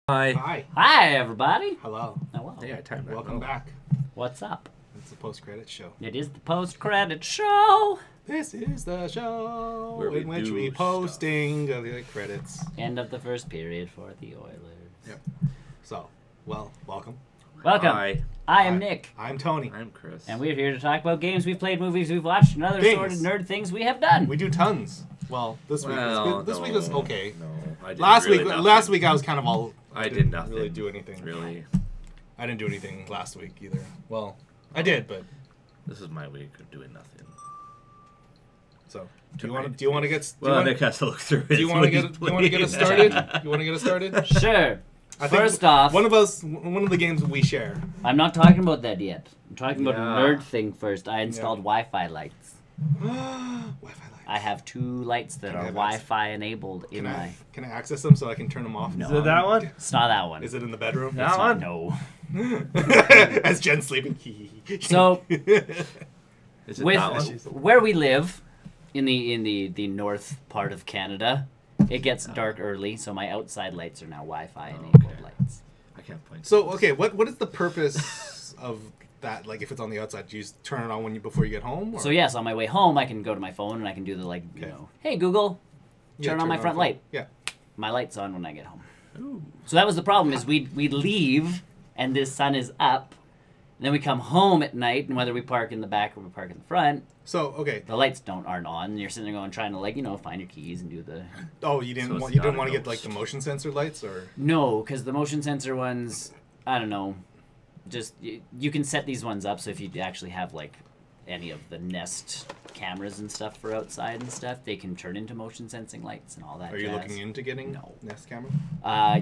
Hi. Hi. Hi, everybody. Hello. Hello. Hey, I timed that. Welcome back. What's up? It's the post-credit show. It is the post-credit show. This is the show Where we in which do we stuff. posting the credits. End of the first period for the Oilers. Yep. So, welcome. Welcome. Hi. I am Nick, I'm Tony. I'm Chris. and we're here to talk about games we've played, movies we've watched, and other Things. sort of nerd things we have done. We do tons. Well, this week was okay. No, I did Last really week, nothing. last week I was kind of all. I didn't did nothing. really do anything. Really. I didn't do anything last week either. Well, I did, but This is my week of doing nothing. so. Do Took you my- want to? Do you want to get? Well, Nick has to look through it. Do you want to get? Do you want to get us started? You want to get us started? Sure. I think First off, one of the games we share. I'm not talking about that yet. I'm talking about Yeah. a nerd thing first. I installed Wi-Fi lights. Wi-Fi lights. I have 2 lights that Can I are have Wi-Fi enabled in my... Can I access them so I can turn them off? No. Is it that one? It's not that one. Is it in the bedroom? That It's one? not- No. As Jen's sleeping. So, Is it with that one? where we live in the north part of Canada, it gets dark early, so my outside lights are now Wi-Fi enabled Okay. lights. I can't point. So okay, what is the purpose of that? Like, if it's on the outside, do you just turn it on before you get home? Or? So yes, on my way home, I can go to my phone and I can do the Okay. hey Google, Yeah, turn on my front light. Yeah. My light's on when I get home. Ooh. So that was the problem: is we leave and the sun is up, and then we come home at night, and whether we park in the back or we park in the front, So okay. the lights aren't on, and you're sitting there going trying to find your keys and do the. Oh, you didn't So it's want you didn't not want a to get like ghost. the motion sensor lights, or No, because the motion sensor ones, I don't know, just you can set these ones up so if you actually have like any of the Nest cameras and stuff for outside and stuff, they can turn into motion sensing lights and all that. are you jazz. looking into getting No. Nest camera?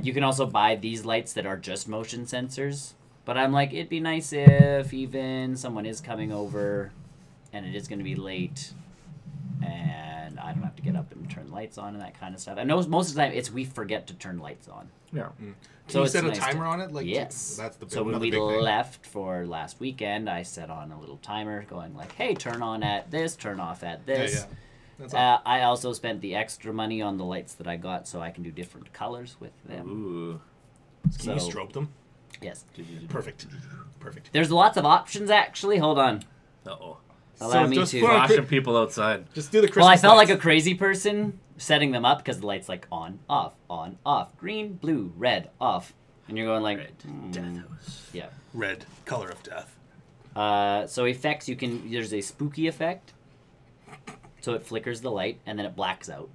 You can also buy these lights that are just motion sensors, but I'm like, it'd be nice if even someone is coming over, and it is going to be late, and I don't have to get up and turn lights on and that kind of stuff. I know most of the time we forget to turn lights on. Yeah. Can So you it's set a nice timer to- on it? Like, Yes. That's the big, So when another we big thing. left for last weekend, I set on a little timer going like, hey, turn on at this, turn off at this. Yeah. That's all. I also spent the extra money on the lights that I got so I can do different colors with them. Ooh. Can you so- strobe them? Yes. Perfect. Perfect. There's lots of options, actually. Hold on. Uh-oh. Allow me just to. put on Flashing people outside. Just do the Christmas Well, I felt lights. like a crazy person setting them up because the light's like on, off, green, blue, red, off. And you're going like, Red Deathhouse. yeah. red color of death. So effects, there's a spooky effect. So it flickers the light and then it blacks out.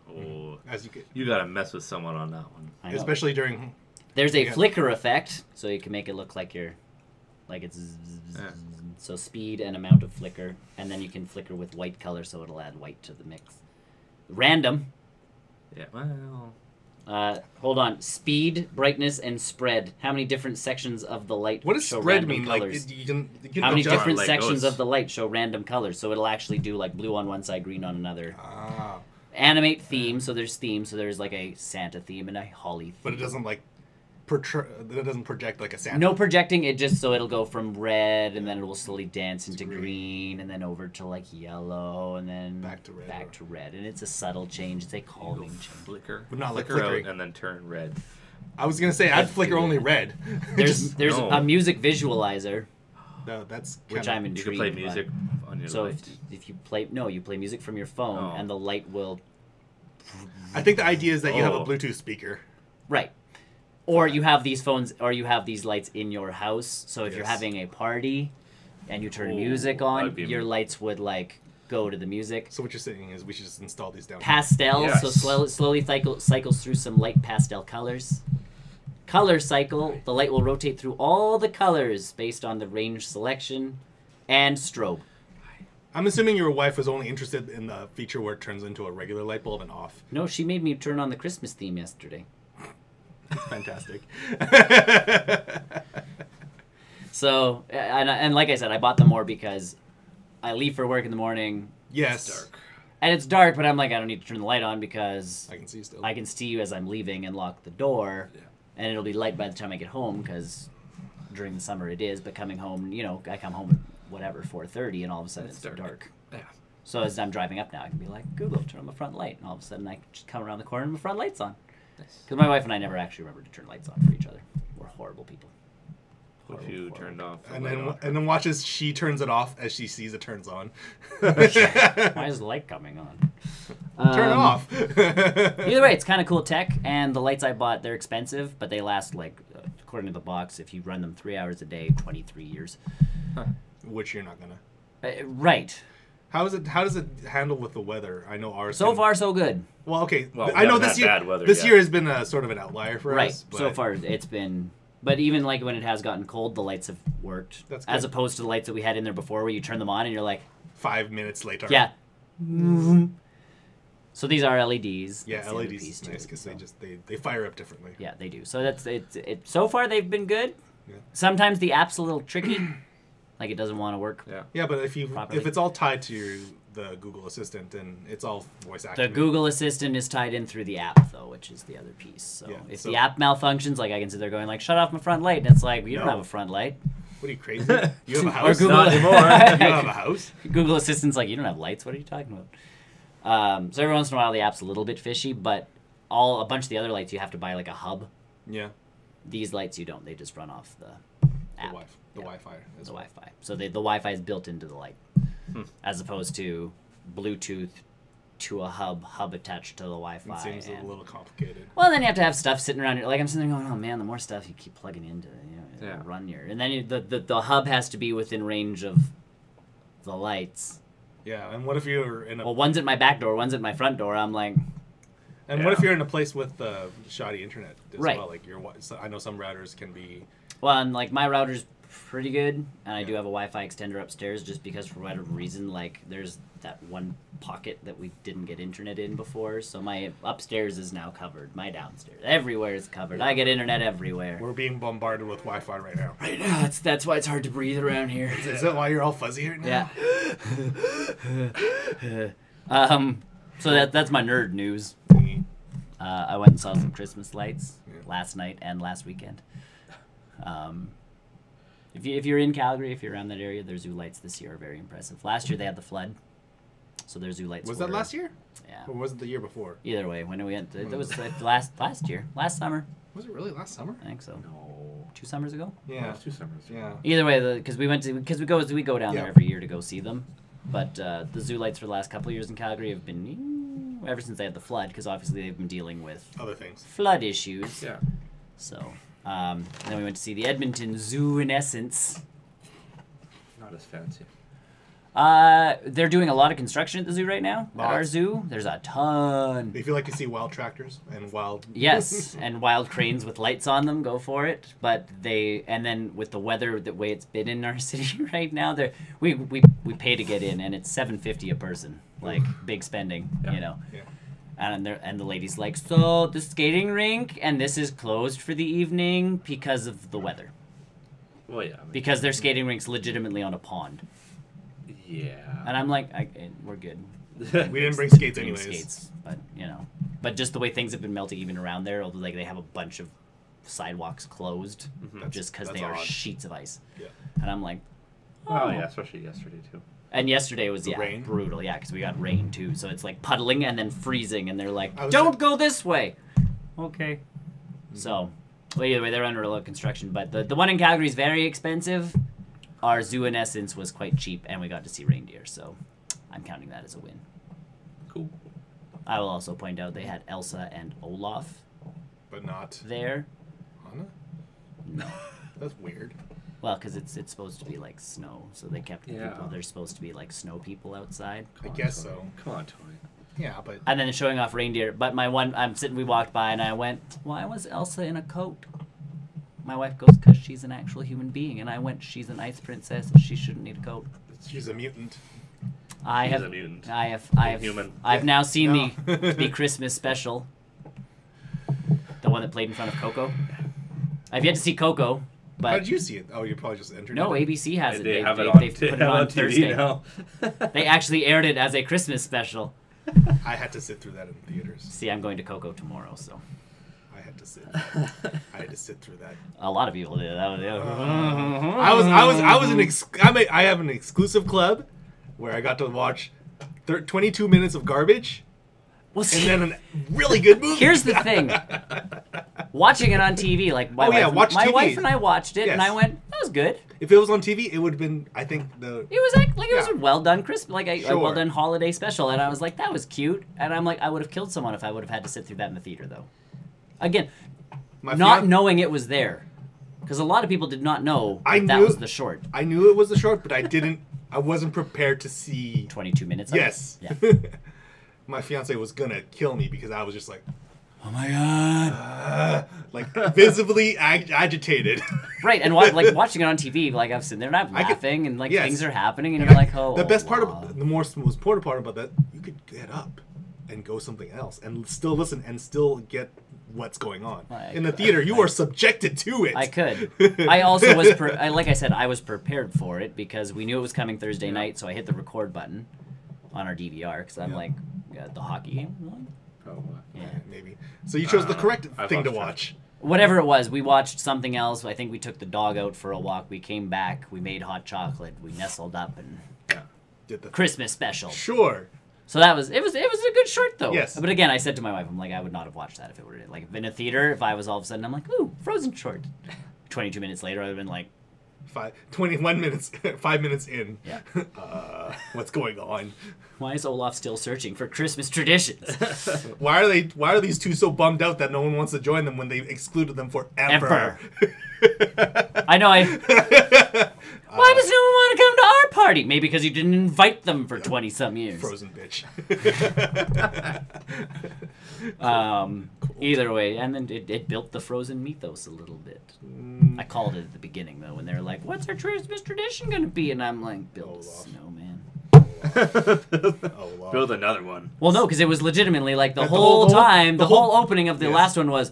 Oh. As you get, You gotta mess with someone on that one. I know. especially during. There's a Yeah. flicker effect, so you can make it look like it's Yeah. so speed and amount of flicker, and then you can flicker with white color, so it'll add white to the mix. Random. Yeah. Well. Hold on. Speed, brightness, and spread. How many different sections of the light What does show spread random mean? colors? Like, you can How many adjust- different like sections those. of the light show random colors? So it'll actually do like blue on one side, green on another. Ah, Animate theme. So there's themes. So there's like a Santa theme and a holly theme. but it doesn't like it doesn't project like a Santa. No projecting. It just so it'll go from red and then it will slowly dance into green and then over to like yellow and then Back to red, Back or- to red. And it's a subtle change. It's a calming change. Flicker. But not like flicker flickering. out and then turn red. I was gonna say I'd flicker only red. There's No. a music visualizer. No, that's Which kinda- I'm You intrigued can play by. music on your So light. if you play music from your phone Oh. and the light will I think the idea is that you have a Oh. Bluetooth speaker. right. Or you have these phones or you have these lights in your house. So if you're Yes. having a party and you turn Oh, music on, that'd be- your lights would like go to the music. So what you're saying is we should just install these down. Pastel, Yes. so slowly cycles through some light pastel colors. Color cycle, the light will rotate through all the colors based on the range selection, and strobe. I'm assuming your wife was only interested in the feature where it turns into a regular light bulb and off. No, she made me turn on the Christmas theme yesterday. Fantastic. So, and like I said, I bought them more because I leave for work in the morning, Yes. Dark. and it's dark, but I'm like, I don't need to turn the light on because I can see still. I can see you as I'm leaving and lock the door, Yeah. and it'll be light by the time I get home because during the summer it is, but coming home, I come home at whatever, 4:30, and all of a sudden It's it's dark. dark. Yeah. So as I'm driving up now, I can be like, Google, turn on the front light, and all of a sudden I just come around the corner and the front light's on. Because my wife and I never actually remembered to turn lights on for each other. We're horrible people. What if you turned off? the And light then off? and then watches she turns it off as she sees it turns on. Why is the light coming on? Turn it off. Either way, it's kind of cool tech, and the lights I bought, they're expensive, but they last, like, according to the box, if you run them 3 hours a day, 23 years. Which you're not gonna. Right. How does it handle with the weather? I know ours. So far, so good. Well, okay. Well, we I know haven't this had year. bad weather This yet. year has been a sort of an outlier for Right. us. So far, it's been... But even, like, when it has gotten cold, the lights have worked. That's as good. opposed to the lights that we had in there before, where you turn them on and you're like... 5 minutes later. Yeah. So these are LEDs. Yeah, That's the other LEDs piece is to nice it, because so. they fire up differently. Yeah, they do. So that's it. So far, they've been good. Yeah. Sometimes the app's a little tricky. Like, it doesn't want to work. Yeah. Yeah, but Properly. if it's all tied to the Google Assistant and it's all voice The activated. Google Assistant is tied in through the app, though, which is the other piece. So Yeah, if so- the app malfunctions, like, I can sit there going, like, shut off my front light. And it's like, you don't No. have a front light. What are you crazy? You have a Or house? Google- Not anymore. You have a house? Google Assistant's like, you don't have lights. What are you talking about? So every once in a while, the app's a little bit fishy, but a bunch of the other lights, you have to buy, like, a hub. Yeah. These lights, you don't. They just run off the app. The Wi-Fi. The Wi-Fi. So the Wi-Fi is built into the light, as opposed to Bluetooth to a hub attached to the Wi-Fi. It seems a little complicated. Well, then you have to have stuff sitting around. Like, I'm sitting there going, oh man, the more stuff you keep plugging into, Yeah. run your. And then the hub has to be within range of the lights. Yeah, and what if you're in a Well, one's at my back door, one's at my front door. I'm like, and what if you're in a place with shoddy internet as Right. well? Like I know some routers can be. well, and like my router's pretty good, and I do have a Wi-Fi extender upstairs just because for whatever reason, like there's that one pocket that we didn't get internet in before, so my upstairs is now covered. My downstairs, everywhere is covered. I get internet everywhere. We're being bombarded with Wi-Fi right now. Right now, that's why it's hard to breathe around here. Is that why you're all fuzzy right now? Yeah. So that's my nerd news. Mhm. I went and saw some Christmas lights last night and last weekend. If you're in Calgary, if you're around that area, their zoo lights this year are very impressive. Last year they had the flood, so their zoo lights Was that were- last year? Yeah. Or was it the year before? Either way, when we went, that was like last year, last summer. Was it really last summer? I think so. No. 2 summers ago. Yeah. 2 summers. Yeah. Either way, because we go down there Yeah. every year to go see them. But the zoo lights for the last couple of years in Calgary have been ever since they had the flood, because obviously they've been dealing with Other things. flood issues. Yeah. So then we went to see the Edmonton Zoo in Essence. Not as fancy. They're doing a lot of construction at the zoo right now. At our Lots. zoo, there's a ton. If you like to see wild tractors and wild. Yes, and wild cranes with lights on them, go for it. But and then with the weather, the way it's been in our city right now, we pay to get in, and it's $7.50 a person, like big spending, Yeah. you know. Yeah. And the lady's like, so the skating rink, and this is closed for the evening because of the weather, Well, yeah. I mean, because their skating rink's legitimately on a pond, yeah. and I'm like, we're good. We didn't bring skates Bring anyways. skates, but just the way things have been melting even around there, although like they have a bunch of sidewalks closed just because that's they are odd. sheets of ice, Yeah. and I'm like, Oh, yeah, especially yesterday, too. And yesterday was The rain? brutal, because we got rain too, so it's like puddling and then freezing, and they're like, I was- don't go this way. Okay. So, well, either way, they're under a lot of construction, but the one in Calgary is very expensive. Our zoo in Essence was quite cheap, and we got to see reindeer, so I'm counting that as a win. Cool. I will also point out they had Elsa and Olaf But not there. Anna? No. That's weird. Well, because it's supposed to be like snow, so they kept the Yeah. people. They're supposed to be like snow people outside. I guess so. Come on, Tony. Yeah, but And then showing off reindeer. But we walked by and I went, why was Elsa in a coat? My wife goes, because she's an actual human being. And I went, she's an ice princess. She shouldn't need a coat. she's a mutant. She's a mutant. I've now seen No. the Christmas special. The one that played in front of Coco. I've yet to see Coco, How did but you see it? Oh, you probably just entered no, it. ABC has it. They have it on, They've put it on TV Thursday. now. They actually aired it as a Christmas special. I had to sit through that in theaters. See, I'm going to Coco tomorrow, so I had to sit. I had to sit through that. a lot of people did. That was, I have an exclusive club where I got to watch 22 minutes of garbage. Well, and then a really good movie. Here's the thing. Watching it on TV, like my wife and I watched it, and I went, that was good. If it was on TV, it would have been, I think, it was a well done Christmas, like a well done holiday special, and I was like, that was cute, and I'm like, I would have killed someone if I would have had to sit through that in the theater, though. Again, knowing it was there, because a lot of people did not know that was the short. I knew it was the short, but I wasn't prepared to see 22 minutes. Yes. Of it. Yeah. My fiance was gonna kill me because I was just like, oh my god, like visibly agitated. Right, and watching it on TV, like I'm sitting there and I'm laughing and things are happening, and you're like, oh. The best part of the most important part about that, you could get up and go something else and still listen and still get what's going on. In the theater, you are subjected to it. I could. I also was, like I said, I was prepared for it because we knew it was coming Thursday night, so I hit the record button on our DVR because I'm like, the hockey game. Oh, yeah, maybe. So you chose the correct thing to watch. Whatever it was, we watched something else. I think we took the dog out for a walk. We came back. We made hot chocolate. We nestled up and did the Christmas special. Sure. So it was a good short though. Yes. But again, I said to my wife, I'm like, I would not have watched that if it were like in a theater. If I was all of a sudden, I'm like, ooh, Frozen short. 22 minutes later, I'd have been like, 21 minutes, 5 minutes in. Yeah. What's going on? Why is Olaf still searching for Christmas traditions? Why are these two so bummed out that no one wants to join them when they excluded them forever? I know. Why does no one want to come to our party? Maybe because you didn't invite them for 20-some years. Frozen bitch. Either way, and then it built the Frozen mythos a little bit. I called it at the beginning though, when they were like, "What's our Christmas tradition going to be?" And I'm like, "Build a snowman." Build another one. Well, no, because it was legitimately like the whole opening of the last one was.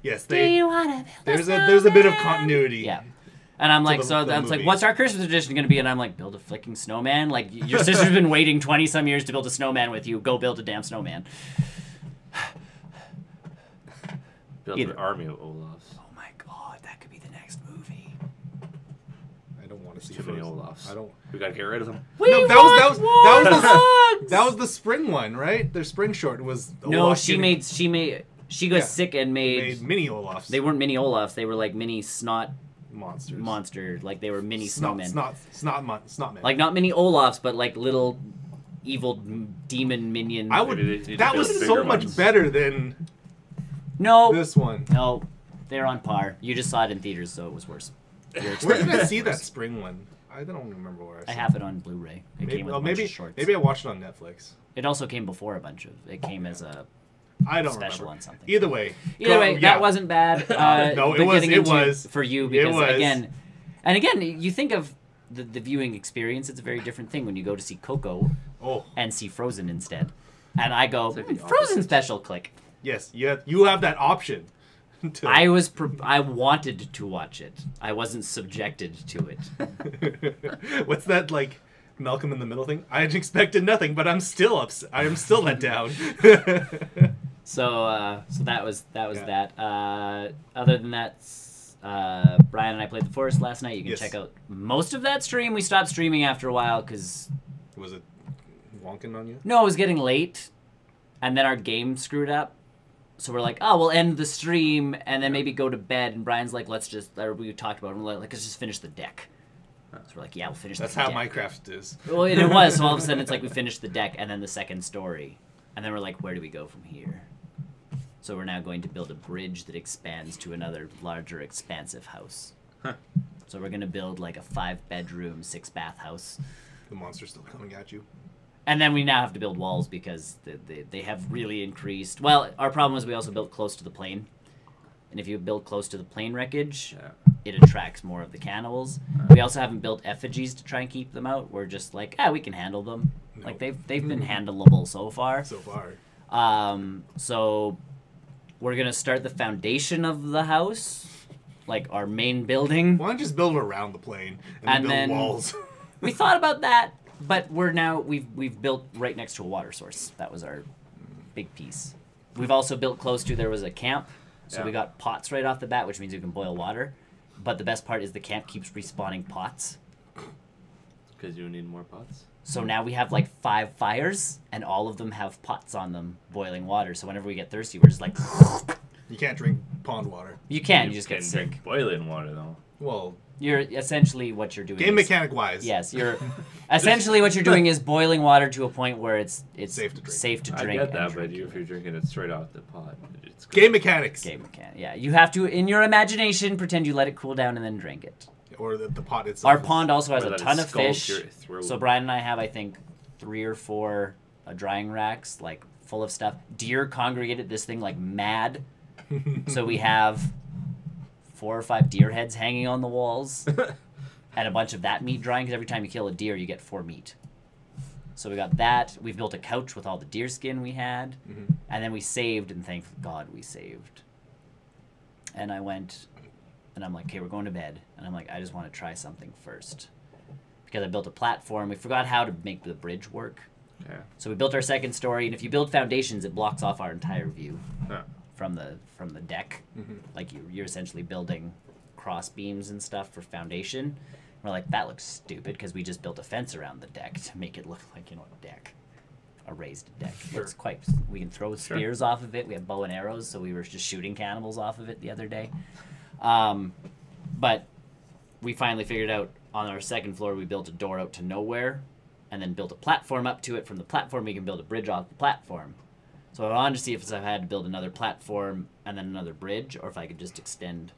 Yes, there's a bit of continuity. Yeah. And I'm like, like, what's our Christmas tradition going to be? And I'm like, build a flicking snowman? Like, your sister's been waiting 20-some years to build a snowman with you. Go build a damn snowman. Build an army of Olafs. Oh my god, that could be the next movie. I don't want to see too many Olafs. We gotta get rid of them. That was the spring one, right? Their spring short was. No, she got sick and made mini Olafs. They weren't mini Olafs. They were like mini snot. Monster, like they were mini snowmen. Snotmen. Like not mini Olafs, but like little evil demon minion. That was so much better than this one. No, they're on par. You just saw it in theaters, so it was worse. Where did I see that spring one? I don't remember where I saw it. I have it on Blu-ray. It came with a bunch of shorts. Maybe I watched it on Netflix. It also came before a bunch of. It came as a. I don't special remember. On something. Either way, that wasn't bad. No, it was for you because again, you think of the viewing experience. It's a very different thing when you go to see Coco and see Frozen instead. And I go Frozen special. Click. Yes, you have that option. I wanted to watch it. I wasn't subjected to it. What's that like? Malcolm in the Middle thing. I expected nothing, but I'm still upset. I am still let down. So that was that. Other than that, Brian and I played The Forest last night. You can check out most of that stream. We stopped streaming after a while because was it wonking on you? No, it was getting late, and then our game screwed up. So we're like, oh, we'll end the stream and then maybe go to bed. And Brian's like, we talked about it. We're like, let's just finish the deck. So we're like, yeah, we'll finish the deck. That's how Minecraft is. Well, it was. So all of a sudden, it's like we finished the deck and then the second story. And then we're like, where do we go from here? So we're now going to build a bridge that expands to another larger, expansive house. Huh. So we're going to build like a 5-bedroom, 6-bath house. The monster's still coming at you. And then we now have to build walls because they have really increased. Well, our problem was we also built close to the plane. And if you build close to the plane wreckage, it attracts more of the cannibals. We also haven't built effigies to try and keep them out. We're just like, we can handle them. Nope. Like they've been handleable so far. So we're gonna start the foundation of the house, like our main building. Why don't you just build around the plane and then build walls? We thought about that, but we've built right next to a water source. That was our big piece. We've also built close to, there was a camp. So we got pots right off the bat, which means you can boil water. But the best part is the camp keeps respawning pots. Because you need more pots? So now we have like 5 fires, and all of them have pots on them, boiling water. So whenever we get thirsty, we're just like... You can't drink pond water. You can, you just get sick. Drink boiling water, though. Well... You're essentially what you're doing. Game mechanic wise. Yes, you're... essentially what you're doing is boiling water to a point where it's safe to drink. I get that, but if you're drinking it straight out the pot, it's... Game mechanics. Game mechanic, yeah. You have to, in your imagination, pretend you let it cool down and then drink it. Or the pot itself. Our pond also has a ton of fish. So Brian and I have, I think, 3 or 4 drying racks, like, full of stuff. Deer congregated this thing like mad. So we have 4 or 5 deer heads hanging on the walls. And a bunch of that meat drying, because every time you kill a deer, you get 4 meat. So we got that. We've built a couch with all the deer skin we had. Mm-hmm. And then we saved, and thank God we saved. And I went... And I'm like, okay, we're going to bed. And I'm like, I just want to try something first. Because I built a platform. We forgot how to make the bridge work. Yeah. So we built our second story. And if you build foundations, it blocks off our entire view from the deck. Mm-hmm. Like you're essentially building cross beams and stuff for foundation. We're like, that looks stupid because we just built a fence around the deck to make it look like, a deck. A raised deck. Sure. Looks quite... We can throw spears off of it. We have bow and arrows, so we were just shooting cannibals off of it the other day. But we finally figured out on our second floor we built a door out to nowhere and then built a platform up to it. From the platform we can build a bridge off the platform. So I wanted to see if I had to build another platform and then another bridge, or if I could just extend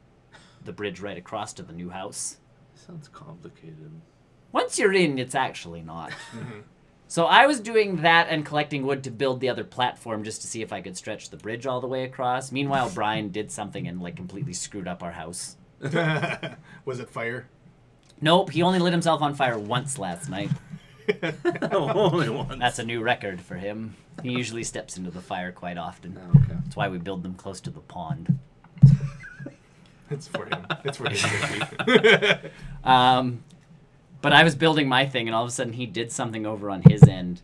the bridge right across to the new house. Sounds complicated. Once you're in, it's actually not. Mm-hmm. So I was doing that and collecting wood to build the other platform just to see if I could stretch the bridge all the way across. Meanwhile, Brian did something and like completely screwed up our house. Was it fire? Nope, he only lit himself on fire once last night. Only once. That's a new record for him. He usually steps into the fire quite often. Okay. That's why we build them close to the pond. It's for him. It's for him. But I was building my thing, and all of a sudden he did something over on his end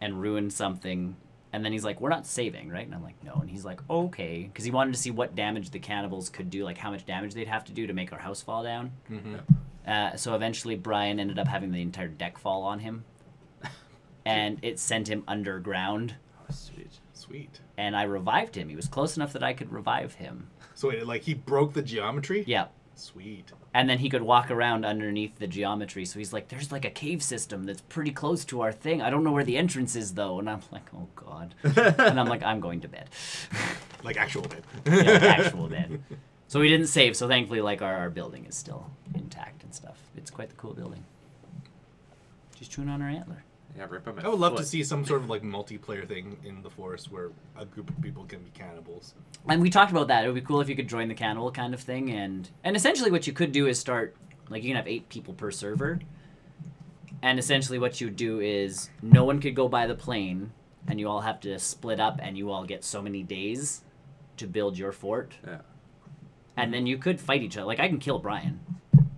and ruined something. And then he's like, we're not saving, right? And I'm like, no. And he's like, okay. Because he wanted to see what damage the cannibals could do, like how much damage they'd have to do to make our house fall down. Mm-hmm. So eventually Brian ended up having the entire deck fall on him. And it sent him underground. Oh, sweet. Sweet. And I revived him. He was close enough that I could revive him. So wait, like he broke the geometry? Yeah. Sweet. And then he could walk around underneath the geometry. So he's like, there's like a cave system that's pretty close to our thing. I don't know where the entrance is, though. And I'm like, oh, God. And I'm like, I'm going to bed. Like actual bed. Yeah, like actual bed. So we didn't save. So thankfully, like, our building is still intact and stuff. It's quite the cool building. Just chewing on our antler. Yeah, rip him. I would love to see some sort of like multiplayer thing in the forest where a group of people can be cannibals. And we talked about that. It would be cool if you could join the cannibal kind of thing. And essentially what you could do is start, like you can have 8 people per server. And essentially what you do is no one could go by the plane and you all have to split up and you all get so many days to build your fort. Yeah. And then you could fight each other. Like I can kill Brian.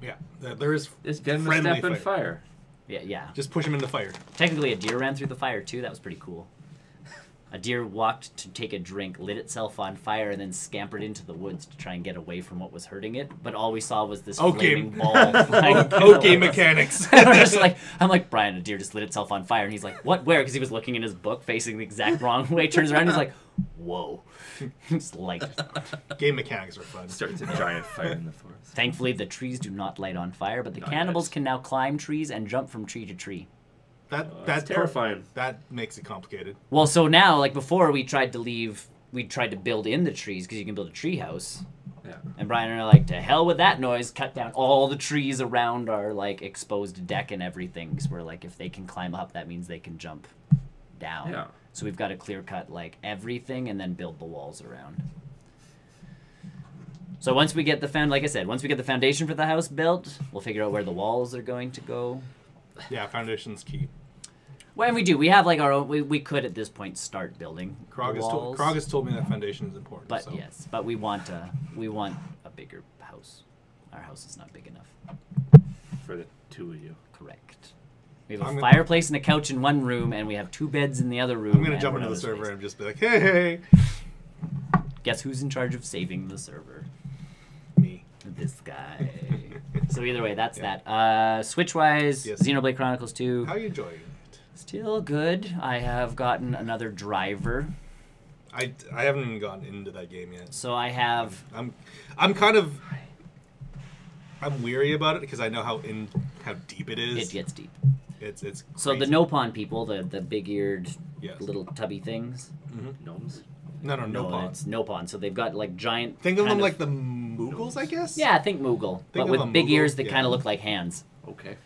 Yeah, there is just get him a step in fire. Yeah. Just push him in the fire. Technically, a deer ran through the fire, too. That was pretty cool. A deer walked to take a drink, lit itself on fire, and then scampered into the woods to try and get away from what was hurting it. But all we saw was this flaming ball. Okay, mechanics. I'm like, Brian, a deer just lit itself on fire. And he's like, what, where? Because he was looking in his book, facing the exact wrong way. Turns around, and he's like, whoa. It's like... Game mechanics are fun. Starts a giant fire in the forest. Thankfully, the trees do not light on fire, but the cannibals can now climb trees and jump from tree to tree. That's terrifying. That makes it complicated. Well, so now, like before, we tried to build in the trees because you can build a tree house. Yeah. And Brian and I are like, to hell with that noise, cut down all the trees around our like exposed deck and everything. Because we're like, if they can climb up, that means they can jump down. Yeah. So we've got to clear cut like everything and then build the walls around. So once we get once we get the foundation for the house built, we'll figure out where the walls are going to go. Yeah, foundation's key. Well, and we do. We have like our own. We could at this point start building walls. Krog has told me that foundation is important. But yes, but we want a bigger house. Our house is not big enough for the 2 of you. Correct. We have a fireplace and a couch in one room, and we have 2 beds in the other room. I'm gonna jump into the server and just be like, hey. Guess who's in charge of saving the server? Me. This guy. So either way, that's that. Switch-wise, Yes. Xenoblade Chronicles 2. How are you enjoying it? Still good. I have gotten another driver. I haven't even gotten into that game yet. So I have... I'm kind of... I'm weary about it because I know how deep it is. It gets deep. It's crazy. So the Nopon people, the big-eared Yes. little tubby things. Gnomes. No, Nopon. It's Nopon. So they've got like giant... Think of them like the Moogles, I guess? Yeah, think Moogle. But of with a big Moogle, ears that yeah. kind of look like hands. Okay.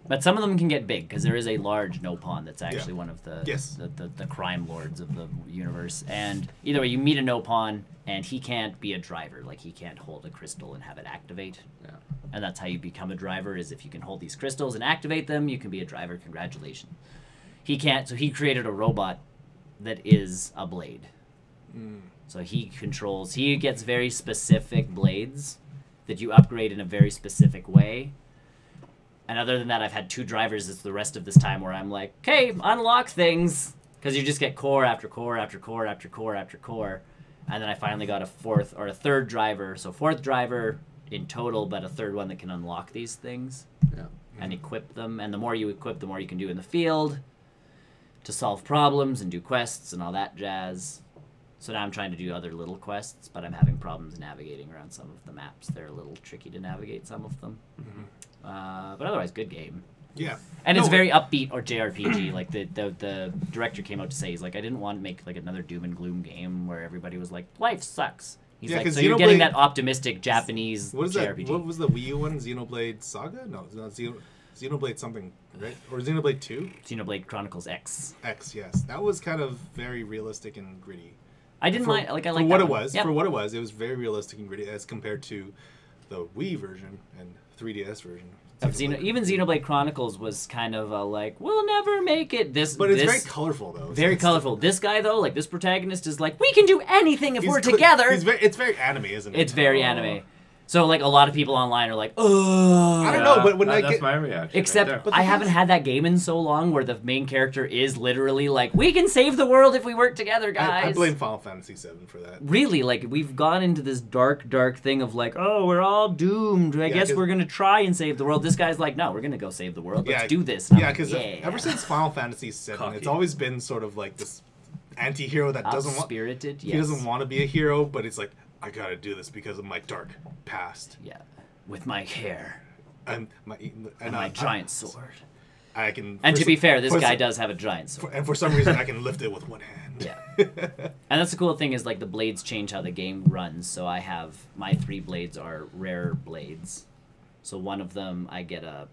But some of them can get big because there is a large Nopon that's actually one of the, Yes. the crime lords of the universe. And either way, you meet a Nopon and he can't be a driver. Like he can't hold a crystal and have it activate. Yeah. And that's how you become a driver, is if you can hold these crystals and activate them, you can be a driver. Congratulations. He can't, so he created a robot that is a blade. So he gets very specific blades that you upgrade in a very specific way. And other than that, I've had 2 drivers the rest of this time where I'm like, okay, unlock things. Because you just get core after core after core after core after core. And then I finally got a 4th or a 3rd driver. So 4th driver in total, but a 3rd one that can unlock these things. Yeah. And equip them. And the more you equip, the more you can do in the field to solve problems and do quests and all that jazz. So now I'm trying to do other little quests, but I'm having problems navigating around some of the maps. They're a little tricky to navigate, some of them. But otherwise, good game. Yeah. And it's very upbeat or JRPG. Like the director came out to say, he's like, I didn't want to make like another doom and gloom game where everybody was like, life sucks. He's like, so you're getting that optimistic Japanese JRPG. What was the Wii U one? Xenoblade Saga? No, it's not Xenoblade something, right? Or Xenoblade 2? Xenoblade Chronicles X. X, yes. That was kind of very realistic and gritty. I didn't mind. Like I like for what that it one. was. Yep. For what it was very realistic and gritty as compared to the Wii version and 3DS version. Even Xenoblade Chronicles was kind of a like, we'll never make it. But it's very colorful though. Very colorful. This guy though, like this protagonist is like, we can do anything if we're together. It's very anime, isn't it? It's very anime. So like a lot of people online are like, oh. I don't know, but when that's my reaction. Except I haven't had that game in so long where the main character is literally like, we can save the world if we work together, guys. I blame Final Fantasy VII for that. Really, like we've gone into this dark thing of like, oh, we're all doomed. I guess we're gonna try and save the world. This guy's like, no, we're gonna go save the world. Let's do this. Yeah, because ever since Final Fantasy VII, it's always been sort of like this anti-hero that doesn't want spirited. He doesn't want to be a hero, but it's like, I gotta do this because of my dark past. Yeah, with my hair and my giant sword. I can. And to be fair, this guy does have a giant sword. And for some reason, I can lift it with one hand. Yeah. And that's the cool thing is like the blades change how the game runs. So I have my 3 blades are rare blades. So one of them I get a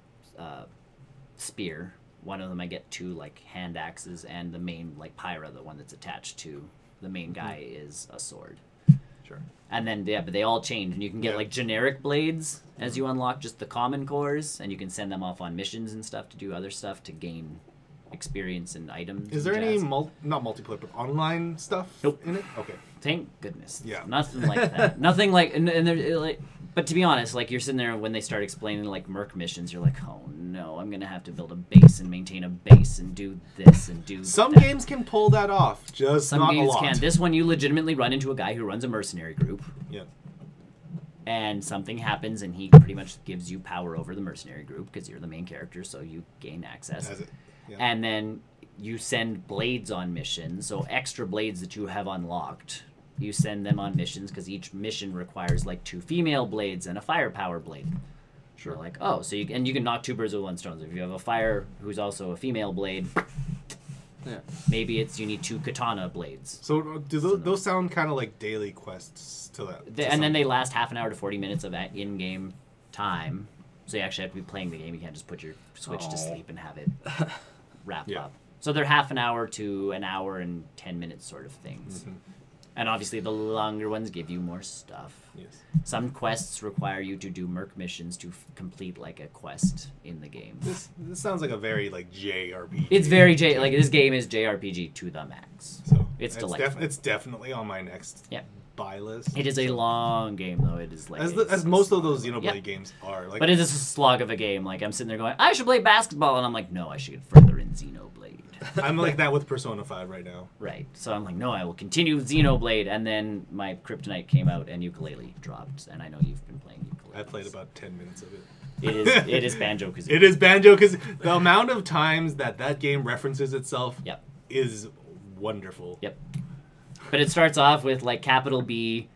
spear. One of them I get 2 like hand axes, and the main like Pyra, the one that's attached to the main guy, is a sword. Sure. And then but they all change, and you can get like generic blades as you unlock just the common cores, and you can send them off on missions and stuff to do other stuff to gain experience and items. Is there any not multiplayer but online stuff in it? Okay. Thank goodness. Yeah. Nothing like that. Nothing like and there like. But to be honest, like you're sitting there when they start explaining like Merc missions, you're like, oh no, I'm gonna have to build a base and maintain a base and do this and do. Some games can pull that off, just some not games a lot. can. This one, you legitimately run into a guy who runs a mercenary group. Yeah. And something happens, and he pretty much gives you power over the mercenary group because you're the main character, so you gain access. Yeah. And then you send blades on missions, so extra blades that you have unlocked. You send them on missions because each mission requires like 2 female blades and a firepower blade. Sure. Like, oh, so you can knock 2 birds with 1 stone. So if you have a fire who's also a female blade, maybe you need 2 katana blades. So do those sound kind of like daily quests to that? Then they last half an hour to 40 minutes of in-game time. So you actually have to be playing the game. You can't just put your Switch to sleep and have it wrap up. So they're half an hour to an hour and 10 minutes sort of things. Mm-hmm. And obviously the longer ones give you more stuff. Yes. Some quests require you to do Merc missions to complete like a quest in the game. This sounds like a very like JRPG. It's very like this game is JRPG to the max. So it's delightful. It's definitely on my next buy list. It is a long game though. It is like as most of those Xenoblade games are. Like, but it is a slog of a game. Like I'm sitting there going, I should play basketball, and I'm like, no, I should get further in Xenoblade. I'm like that with Persona 5 right now. Right. So I'm like, no, I will continue Xenoblade, and then my Kryptonite came out and Ukulele dropped, and I know you've been playing Ukulele. I played about 10 minutes of it. It is Banjo-Kazooie. It is Banjo-Kazooie. The amount of times that game references itself is wonderful. Yep. But it starts off with like capital B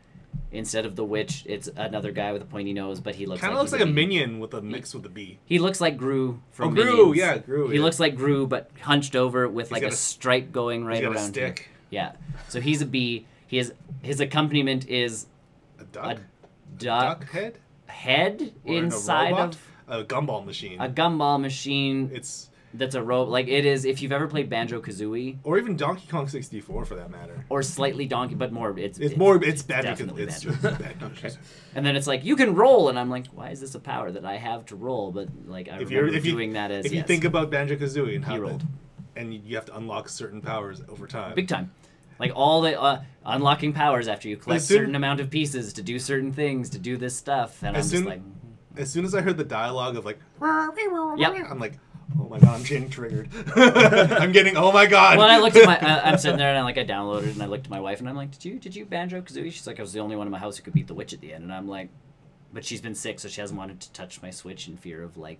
instead of the witch. It's another guy with a pointy nose, but he looks kind of looks like a minion with a mix with a bee. He looks like Gru from Gru, Minions. yeah, Gru. He looks like Gru, but hunched over with like a stripe going right he's got around a stick. him. Yeah. So he's a bee. His accompaniment is a duck. Duck head or inside of a gumball machine. A gumball machine. That's a robot. Like it is. If you've ever played Banjo-Kazooie, or even Donkey Kong 64 for that matter, or slightly Donkey, but more. It's definitely Banjo. Okay. And then it's like you can roll, and I'm like, why is this a power that I have to roll? But like I remember doing that as if you think about Banjo-Kazooie and how he rolled, and you have to unlock certain powers over time. Big time. Like all the unlocking powers after you collect certain amount of pieces to do certain things, to do this stuff, and I'm just like. As soon as I heard the dialogue of like, yep. I'm like, oh my god, I'm getting triggered. I'm getting, oh my god. Well, I looked at my, I'm sitting there and I downloaded it and I looked at my wife and I'm like, did you Banjo-Kazooie? She's like, I was the only one in my house who could beat the witch at the end, and I'm like, but she's been sick, so she hasn't wanted to touch my Switch in fear of like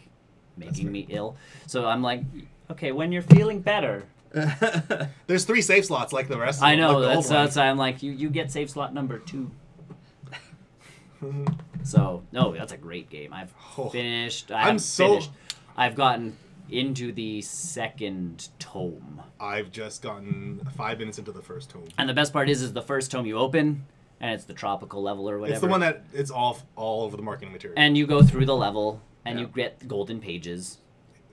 making me ill. So I'm like, okay, when you're feeling better. There's 3 save slots like the rest of I know, like that's I'm like, you get save slot number 2. So, no, that's a great game. I've finished. I've gotten into the second tome. I've just gotten 5 minutes into the first tome. And the best part is the first tome you open, and it's the tropical level or whatever. It's the one that it's all over the marketing material. And you go through the level, and you get golden pages.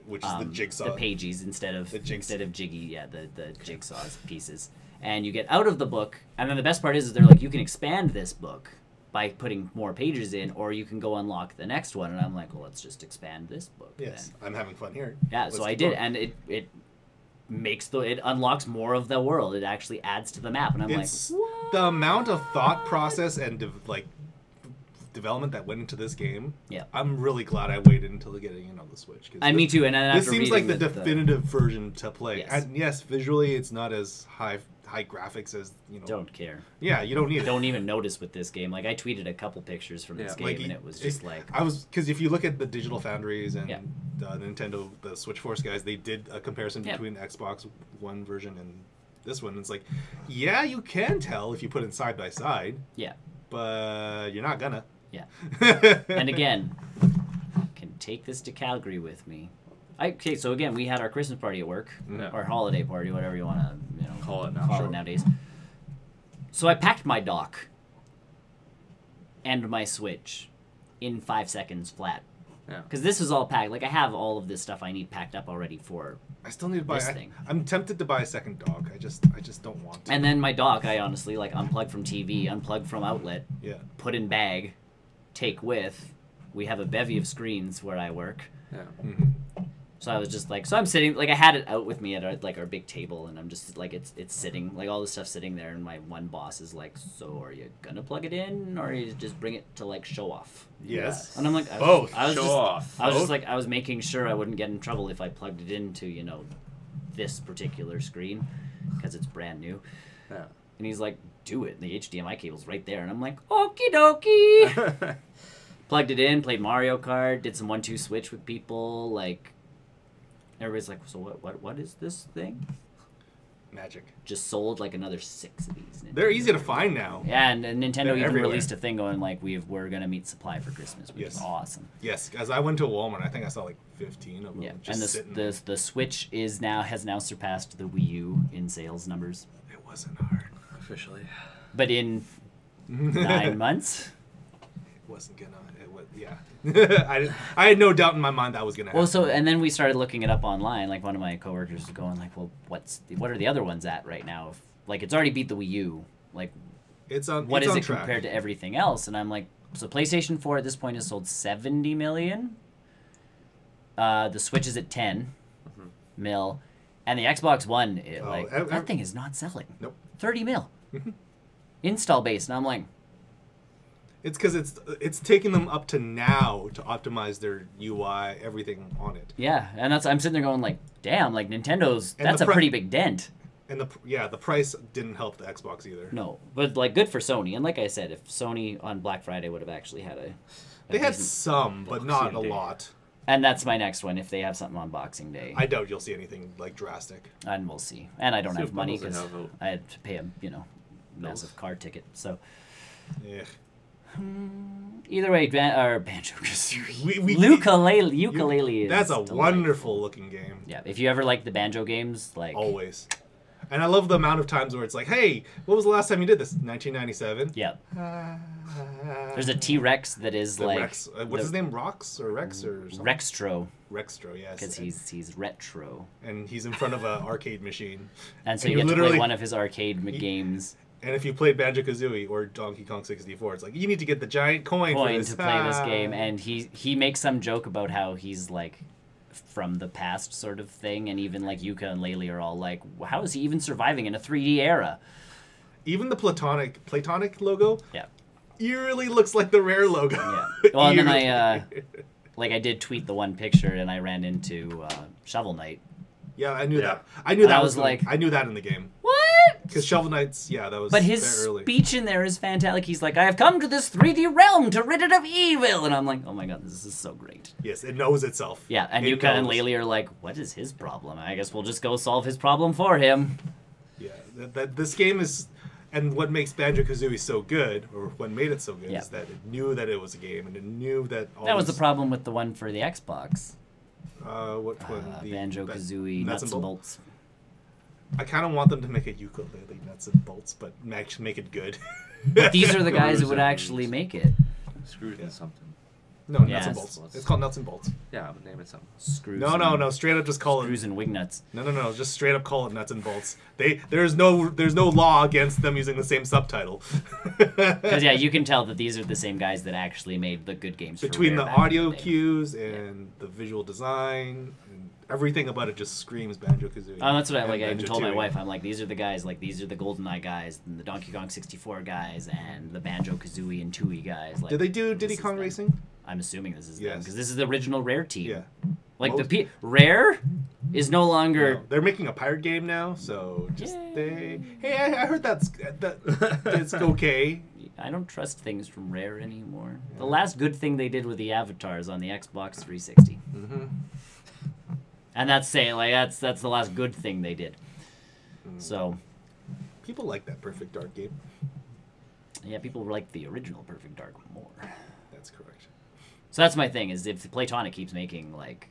Which is the jigsaw. The pages instead of jiggy, yeah, the jigsaw's pieces. And you get out of the book, and then the best part is they're like, you can expand this book by putting more pages in, or you can go unlock the next one. And I'm like, well, let's just expand this book. Yes, then. I'm having fun here. Yeah, so I did, and it makes it unlocks more of the world. It actually adds to the map, and I'm like, what? The amount of thought process and development that went into this game. Yeah, I'm really glad I waited until getting in on the Switch. And me too. And this seems like the definitive version to play. Yes. And yes, visually it's not as high graphics as Don't care. Yeah, you don't need it. Don't even notice with this game. Like I tweeted a couple pictures from this game, and it was just because if you look at the Digital Foundries and the Nintendo, the Switch Force guys, they did a comparison between Xbox One version and this one. It's like, yeah, you can tell if you put it side by side. Yeah. But you're not gonna. Yeah. And again, can take this to Calgary with me. Okay, so again, we had our Christmas party at work, or holiday party, whatever you want to call it nowadays. So I packed my dock and my Switch in 5 seconds flat. Yeah. Because this is all packed. Like I have all of this stuff I need packed up already for. I still need to buy. I'm tempted to buy a second dock. I just don't want to. And then my dock, I honestly unplug from TV, unplug from outlet. Yeah. Put in bag, take with. We have a bevy of screens where I work. Yeah. Mm-hmm. So I was just like, so I'm sitting, like I had it out with me at our big table, and I'm just like, it's sitting, like all this stuff sitting there, and my one boss is like, so are you gonna plug it in, or are you just bring it to like show off? Yes. And I'm like, both. I was just like, I was making sure I wouldn't get in trouble if I plugged it into, this particular screen, because it's brand new. Yeah. And he's like, do it. And the HDMI cable's right there, and I'm like, okie dokie. Plugged it in, played Mario Kart, did some 1-2 switch with people, like. Everybody's like, so what is this thing? Magic. Just sold like another 6 of these. They're easy to find now. Yeah, and Nintendo even released a thing going like, we're gonna meet supply for Christmas, which is awesome. Yes, as I went to Walmart, I think I saw like 15 of them. Yeah, and the Switch has now surpassed the Wii U in sales numbers. It wasn't hard officially, but in 9 months, it wasn't gonna. Yeah. I had no doubt in my mind that was gonna happen. Well, so and then we started looking it up online. Like one of my coworkers was going like, "Well, what are the other ones at right now? If, like it's already beat the Wii U. Like, what is it compared to everything else?" And I'm like, "So PlayStation 4 at this point has sold 70 million. The Switch is at 10 mil, and the Xbox One, that thing is not selling. Nope. 30 mil install base." And I'm like. It's because it's taking them up to now to optimize their UI, everything on it. Yeah, and I'm sitting there going like, damn, like Nintendo's, that's a pretty big dent. And the price didn't help the Xbox either. No, but like good for Sony. And like I said, if Sony on Black Friday would have actually had They had some, but not a lot. And that's my next one. If they have something on Boxing Day, I doubt you'll see anything like drastic. And we'll see. And I don't have money because I had to pay a massive car ticket. So Yeah. Either way, Banjo Kazooie. Ukulele is that's a delightful. Wonderful looking game. Yeah, if you ever like the banjo games, like always. And I love the amount of times where it's like, hey, what was the last time you did this? 1997. Yeah. There's a T-Rex that is the like Rex. What's his name? Rox or Rex or something? Rextro. Rextro, yes. Because he's retro. And he's in front of an arcade machine. And so you get to play one of his arcade games. And if you played Banjo-Kazooie or Donkey Kong 64, it's like, you need to get the giant coin for this. To play this game. And he makes some joke about how he's like from the past sort of thing. And even like Yuka and Laylee are all like, how is he even surviving in a 3D era? Even the Platonic logo eerily looks like the Rare logo. Yeah. Well, and then I did tweet the one picture and I ran into Shovel Knight. Yeah, I knew that. I knew that was like, I knew that in the game. What? Because Shovel Knight's, that was. But his speech in there is fantastic. He's like, I have come to this 3D realm to rid it of evil. And I'm like, oh my god, this is so great. Yes, it knows itself. Yeah, and Yuka and Laylee are like, what is his problem? I guess we'll just go solve his problem for him. Yeah, this game is. And what makes Banjo-Kazooie so good, or what made it so good, is that it knew that it was a game, and it knew that. That was the problem with the one for the Xbox. What one? Banjo-Kazooie Nuts and Bolts. I kind of want them to make a ukulele Nuts and Bolts, but make it good. But these are the guys who would actually make it. Screws and something. No, Nuts and Bolts. It's called Nuts and Bolts. Yeah, but name it something. Screws. No. Straight up, just call it Screws and Wingnuts. No. Just straight up call it Nuts and Bolts. There's no law against them using the same subtitle. Because you can tell that these are the same guys that actually made the good games. Between the audio cues and the visual design, and everything about it just screams Banjo-Kazooie. Oh, that's what I even told my wife. I'm like, these are the guys. Like, these are the GoldenEye guys, and the Donkey Kong 64 guys, and the Banjo-Kazooie and Tooie guys. Like, did they do Diddy Kong Racing? I'm assuming this is them because this is the original Rare team. Yeah. Like Rare is no longer. No, they're making a pirate game now, so just Hey, I heard that's okay. I don't trust things from Rare anymore. Yeah. The last good thing they did with the avatars on the Xbox 360. Mm-hmm. And that's the last good thing they did. So people like that Perfect Dark game. Yeah, people like the original Perfect Dark more. That's correct. So that's my thing, is if Playtonic keeps making like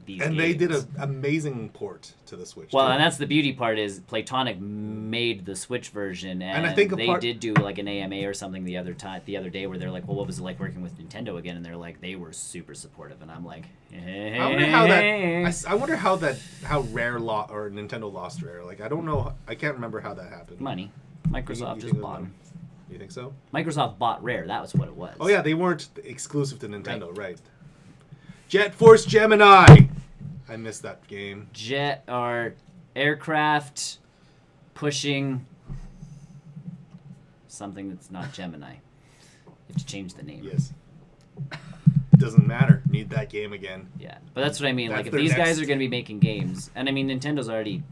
these games. They did an amazing port to the Switch. Well, and that's the beauty part, is Playtonic made the Switch version, and I think they did do like an AMA or something the other day where they're like, well, what was it like working with Nintendo again? And they're like, they were super supportive, and I'm like, hey. I wonder how Rare or Nintendo lost Rare. Like, I don't know. I can't remember how that happened. Money. Microsoft just bought them. You think so? Microsoft bought Rare. That was what it was. Oh yeah, they weren't exclusive to Nintendo, right? Jet Force Gemini. I missed that game. Jet or aircraft pushing something that's not Gemini. You have to change the name. Yes. Doesn't matter. Need that game again. Yeah, but that's what I mean. Like, if these guys are going to be making games, and I mean, Nintendo's already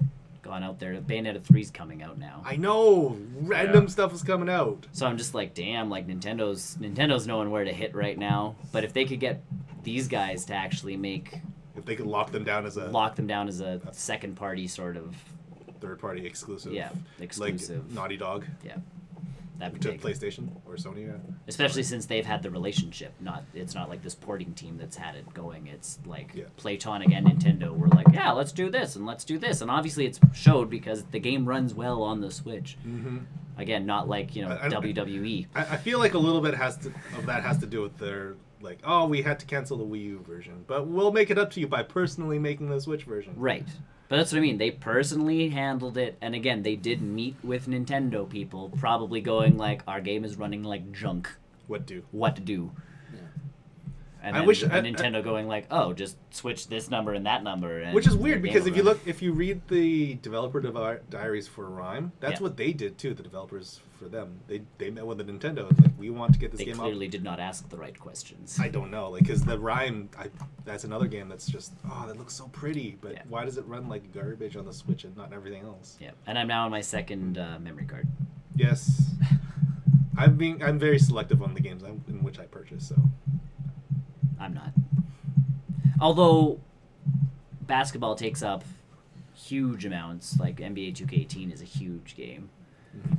gone out there. Bayonetta 3's coming out now. I know. Random stuff is coming out. So I'm just like, damn, like Nintendo's knowing where to hit right now. But if they could get these guys to actually make... If they could lock them down as a second party sort of... Third party exclusive. Yeah, exclusive. Like Naughty Dog. Yeah. That'd to PlayStation or Sony. Yeah. Especially since they've had the relationship. It's not like this porting team that's had it going. It's like Playtonic and Nintendo were like, yeah, let's do this and let's do this. And obviously it's showed because the game runs well on the Switch. Mm-hmm. Again, not like, WWE. I feel like a little bit has to do with their, like, oh, we had to cancel the Wii U version, but we'll make it up to you by personally making the Switch version. Right. But that's what I mean. They personally handled it, and again, they did meet with Nintendo people, probably going like, our game is running like junk. What to do? Yeah. And Nintendo going like, oh, just switch this number and that number. And which is weird because if you read the developer diaries for Rhyme, that's what they did too. The developers for them, they met with the Nintendo. Like, we want to get this game out. They clearly did not ask the right questions. I don't know, like, because the Rhyme, that's another game that's just, that looks so pretty, but why does it run like garbage on the Switch and not everything else? Yeah, and I'm now on my second memory card. Yes, I'm very selective on the games in which I purchase. So Although basketball takes up huge amounts, like NBA 2K18 is a huge game. Mm-hmm.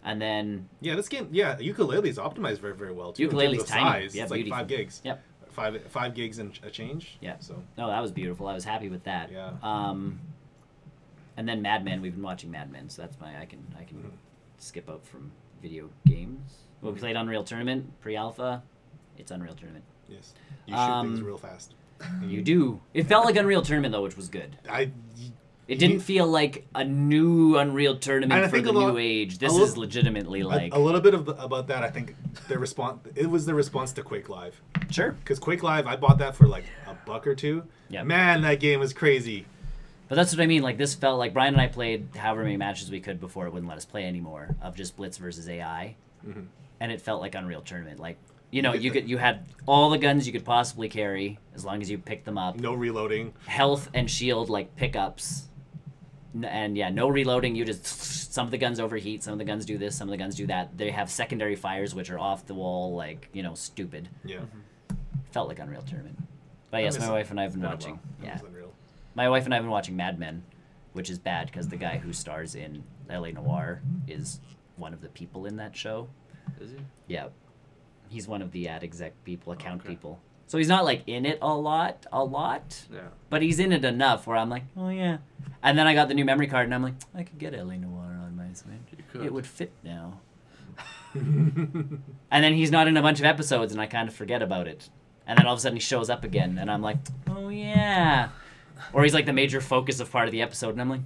And then this game, ukulele is optimized very, very well too. Ukulele's tiny. Size. Yeah, it's beautiful. like 5 gigs. Yep. 5 gigs and a change. Yeah. So no, that was beautiful. I was happy with that. Yeah. And then Mad Men. We've been watching Mad Men, so that's I can Mm-hmm. skip out from video games. Well, we played Unreal Tournament pre-alpha. It's Unreal Tournament. yes, you shoot things real fast. You do. It felt like Unreal Tournament though, which was good. It didn't feel like a new Unreal Tournament for the new age. This is legitimately like a little bit about that. I think their response. It was the response to Quake Live. Sure. Because Quake Live, I bought that for like $1 or $2. Yeah. Man, that game was crazy. But that's what I mean. Like this felt like Brian and I played however many matches we could before it wouldn't let us play anymore of just Blitz versus AI, and it felt like Unreal Tournament. Like you had all the guns you could possibly carry as long as you picked them up. No reloading. Health and shield like pickups. And no reloading. You just some of the guns overheat, some of the guns do this, some of the guns do that. They have secondary fires which are off the wall, like stupid. Yeah. Felt like Unreal Tournament. But yes, my wife and I have been watching. Yeah, Unreal. my wife and I have been watching Mad Men, which is bad because the guy who stars in L.A. Noire is one of the people in that show. Is he? Yeah, he's one of the ad exec people, account people. So he's not like in it a lot. Yeah. But he's in it enough where I'm like, oh yeah. And then I got the new memory card and I'm like, I could get L.A. Noire on my Switch. You could. It would fit now. And then he's not in a bunch of episodes and I kind of forget about it. And then all of a sudden he shows up again and I'm like, oh yeah. Or he's like the major focus of part of the episode and I'm like,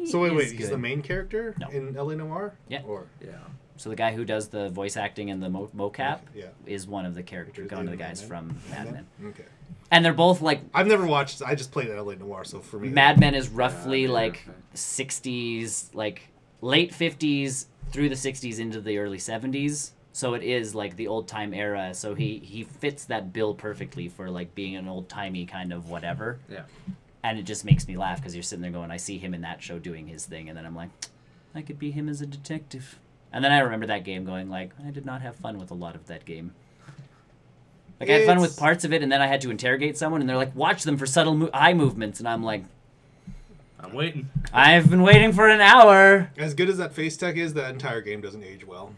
So wait, he's he's the main character in L.A. Noire? Yeah. Or Yeah. So the guy who does the voice acting and the mocap Yeah. is one of the characters, one of the guys from Mad Men. Okay. And they're both like I've never watched. I just played L.A. Noire, so for me, Mad Men is roughly like okay. 60s, like late 50s through the 60s into the early 70s. So it is like the old time era. So he fits that bill perfectly for like being an old timey kind of whatever. Yeah. And it just makes me laugh because you're sitting there going, I see him in that show doing his thing, and then I'm like, I could be him as a detective. And then I remember that game going like, I did not have fun with a lot of that game. Like I had fun with parts of it, and then I had to interrogate someone, and they're like, watch them for subtle eye movements, and I'm like, I'm waiting. I've been waiting for an hour. As good as that face tech is, that entire game doesn't age well.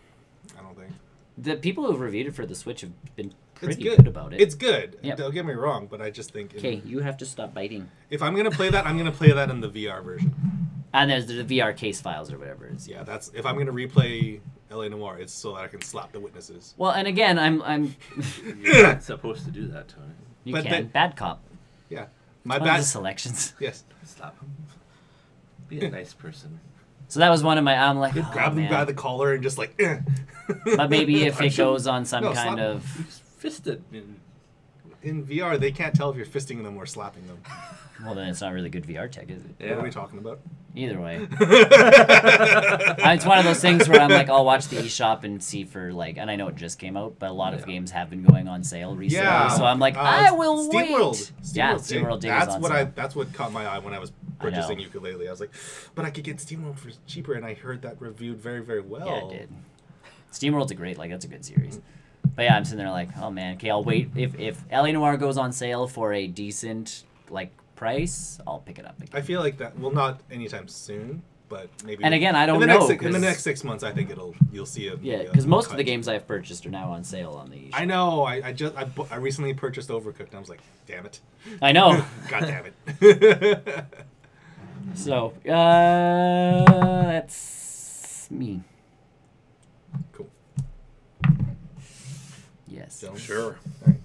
I don't think. The people who've reviewed it for the Switch have been pretty It's good about it. It's good. Yep. Don't get me wrong, but I just think Okay, you have to stop biting. if I'm gonna play that, I'm gonna play that in the VR version. And there's the VR case files or whatever it is. Yeah, that's if I'm gonna replay L.A. Noire, it's so that I can slap the witnesses. Well, and again, I'm You're not supposed to do that, Tony. you But can then- bad cop. Yeah, my One of the bad. selections. Yes, Stop him. Be a nice person. So that was one of my. I'm like, oh, grab him man. by the collar and just like. But maybe if it Punch him. goes on some No, kind slap of. You just fisted. In VR, they can't tell if you're fisting them or slapping them. Well, then it's not really good VR tech, is it? Yeah. What are we talking about? Either way. It's one of those things where I'm like, I'll watch the eShop and see for like, and I know it just came out, but a lot of games have been going on sale recently. Yeah. So I'm like, I will wait. SteamWorld. Yeah, SteamWorld Day That's was on what sale. That's what caught my eye when I was purchasing know. ukulele. I was like, but I could get SteamWorld for cheaper, and I heard that reviewed very, very well. Yeah, it did. SteamWorld's a great, like, that's a good series. But yeah, I'm sitting there like, oh man, okay, I'll wait. If L.A. Noire goes on sale for a decent, like, price, I'll pick it up again. I feel like that. Well, not anytime soon, but maybe. And again, I don't in the know, Next, in the 'cause- next 6 months, I think you'll see it. Yeah, because most of the games I've purchased are now on sale on the eShop. I know. I recently purchased Overcooked, and I was like, damn it. I know. God damn it. So, that's me. Cool. Yes. Dylan? Sure. Alright,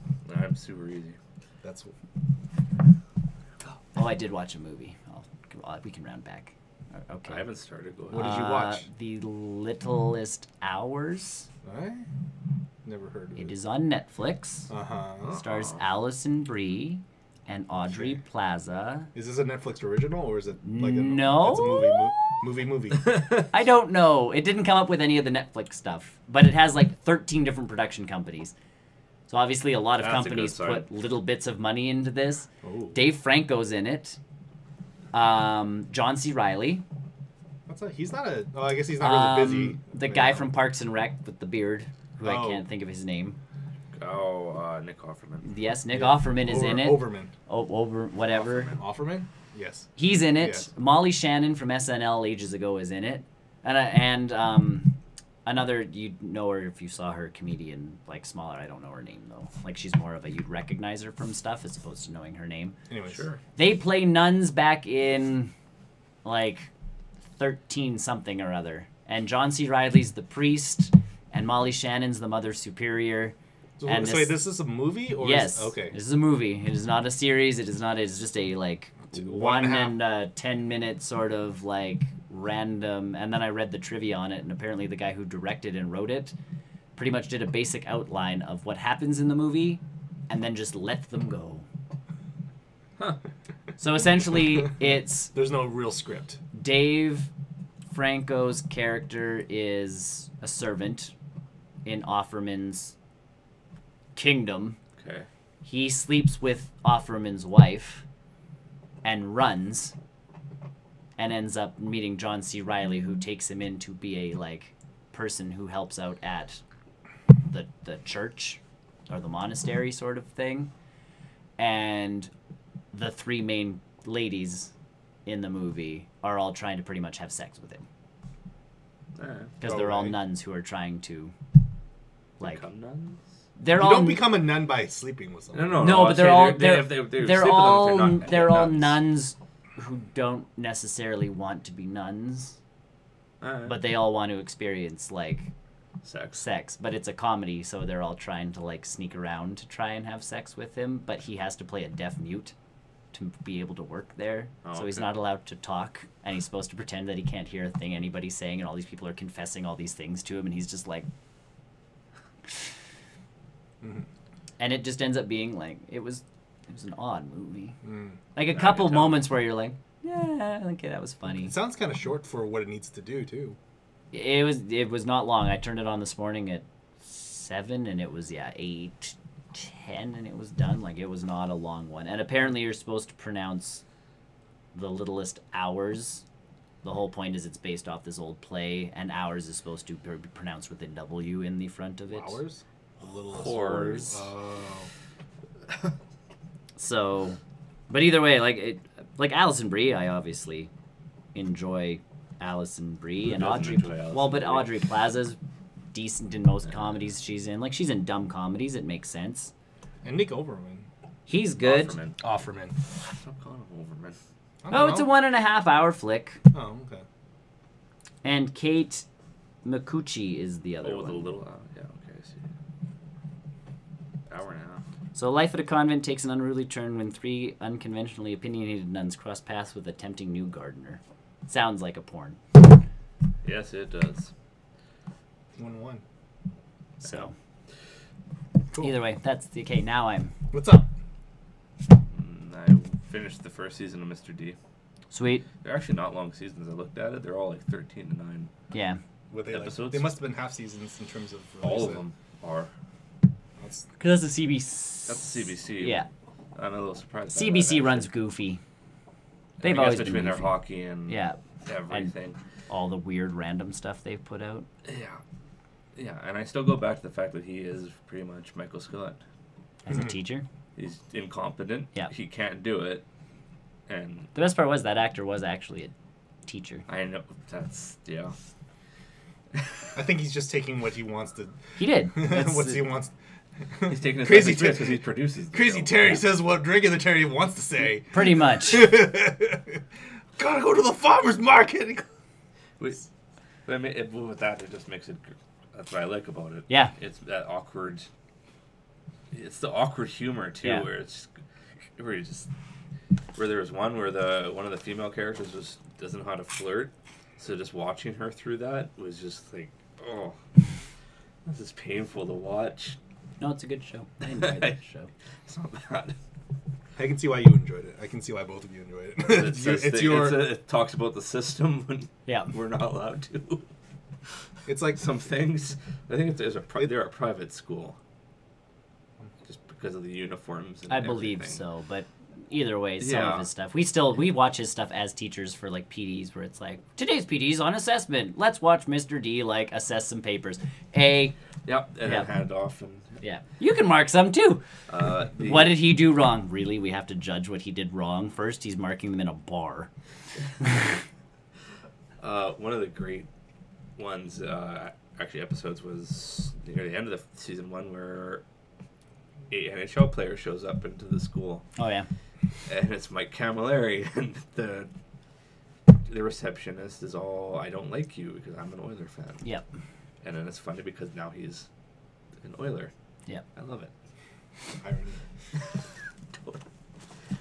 I'm super easy. that's. Oh, I did watch a movie. We can round back. Okay. I haven't started going. What did you watch? The Littlest Hours. I never heard of it. It is on Netflix. Uh-huh. Stars Allison Brie and Audrey Okay. Plaza. Is this a Netflix original or is it like a No. It's a movie. I don't know. It didn't come up with any of the Netflix stuff, but it has like 13 different production companies. So obviously a lot of That's a good companies sign. put little bits of money into this. Oh. Dave Franco's in it. John C. Reilly. What's that? He's not a. Oh, I guess he's not really busy. The guy from Parks and Rec with the beard, who I Oh. can't think of his name. Nick Offerman. Yes, Nick Offerman is in it. Overman. Whatever. Offerman? Yes. He's in it. Yes. Molly Shannon from SNL ages ago is in it. And another, you'd know her if you saw her, comedian, like smaller. I don't know her name though. Like she's more of a, you'd recognize her from stuff as opposed to knowing her name. Anyway, Sure. They play nuns back in like 13 something or other. And John C. Reilly's the priest and Molly Shannon's the Mother Superior. So, And wait, this is a movie? Or yes. Okay. This is a movie. It is not a series. It is not. It's just a like 1 and 10 minute sort of like random. And then I read the trivia on it, and apparently the guy who directed and wrote it pretty much did a basic outline of what happens in the movie, and then just let them go. Huh. So essentially, it's There's no real script. Dave Franco's character is a servant in Offerman's kingdom. Okay. He sleeps with Offerman's wife and runs and ends up meeting John C. Reilly, who takes him in to be a like person who helps out at the church or the monastery sort of thing. And the three main ladies in the movie are all trying to pretty much have sex with him. Because they're all nuns who are trying to like Become nuns? they're You all don't become a nun by sleeping with someone. no, but they're all they're they're all nuns who don't necessarily want to be nuns, but they all want to experience like sex. But it's a comedy, so they're all trying to like sneak around to try and have sex with him. But he has to play a deaf mute to be able to work there, so he's not allowed to talk, and he's supposed to pretend that he can't hear a thing anybody's saying, and all these people are confessing all these things to him, and he's just like. And it just ends up being like it was an odd movie. Like a couple moments where you're like, yeah, okay, that was funny. It sounds kind of short for what it needs to do too. It was not long. I turned it on this morning at 7, and it was 8:10, and it was done. Like it was not a long one. And apparently you're supposed to pronounce the littlest hours. The whole point is it's based off this old play, and hours is supposed to be pronounced with a W in the front of it. Hours? Whores. Oh. So, but either way, like Alison Brie, I obviously enjoy Alison Brie and Audrey. But Audrey Plaza's decent in most comedies she's in. Like she's in dumb comedies, it makes sense. And Nick Overman. He's good. Offerman. Stop calling him Overman. Oh, it's a 1.5 hour flick. Oh, okay. And Kate Micucci is the other Oh, one. the little yeah, okay, I see. Hour and a half. So life at a convent takes an unruly turn when 3 unconventionally opinionated nuns cross paths with a tempting new gardener. Sounds like a porn. Yes, it does. 1-1. So, Cool. either way, that's the okay. Now I'm What's up? I finished the first season of Mr. D. sweet. They're actually not long seasons. I looked at it. They're all like 13 to 9 Yeah. Were they episodes. They must have been half seasons in terms of All release of them are. That's Because that's the CBC. That's the CBC. Yeah. I'm a little surprised. by CBC that, runs actually. goofy. I They've guess always been between their goofy. hockey and Yeah. everything. All the weird random stuff they've put out. Yeah, and I still go back to the fact that he is pretty much Michael Scott. As a teacher. He's incompetent. Yeah. He can't do it. And The best part was that actor was actually a teacher. I know that's I think he's just taking what he wants to. He did. What he wants. He's taking his Crazy because he produces. The Crazy show. Terry says what regular Terry wants to say. Pretty much. Gotta go to the farmer's market. I mean, with that, it just makes it. That's what I like about it. Yeah. It's that awkward. It's the awkward humor too, Yeah. where there was one where one of the female characters just doesn't know how to flirt, so just watching her through that was just like, oh, this is painful to watch. No, it's a good show. I enjoyed that show. It's not bad. I can see why you enjoyed it. I can see why both of you enjoyed it. It talks about the system when Yeah. we're not allowed to. It's like Some things. I think they're a private school, just because of the uniforms. And I believe everything. so, but either way, some Yeah. of his stuff. We watch his stuff as teachers for like PDs, where it's like today's PD's on assessment. Let's watch Mr. D like assess some papers. Yep, and Yeah. then hand off, and Yeah. You can mark some too. The- What did he do wrong? Really? We have to judge what he did wrong first? He's marking them in a bar. One of the great ones, actually episodes, was near the end of the season 1 where a NHL player shows up into the school. Oh, yeah. And it's Mike Camilleri, and the receptionist is all, I don't like you because I'm an Oiler fan. Yep. And then it's funny because now he's an Oiler. Yep. I love it. Irony. Totally.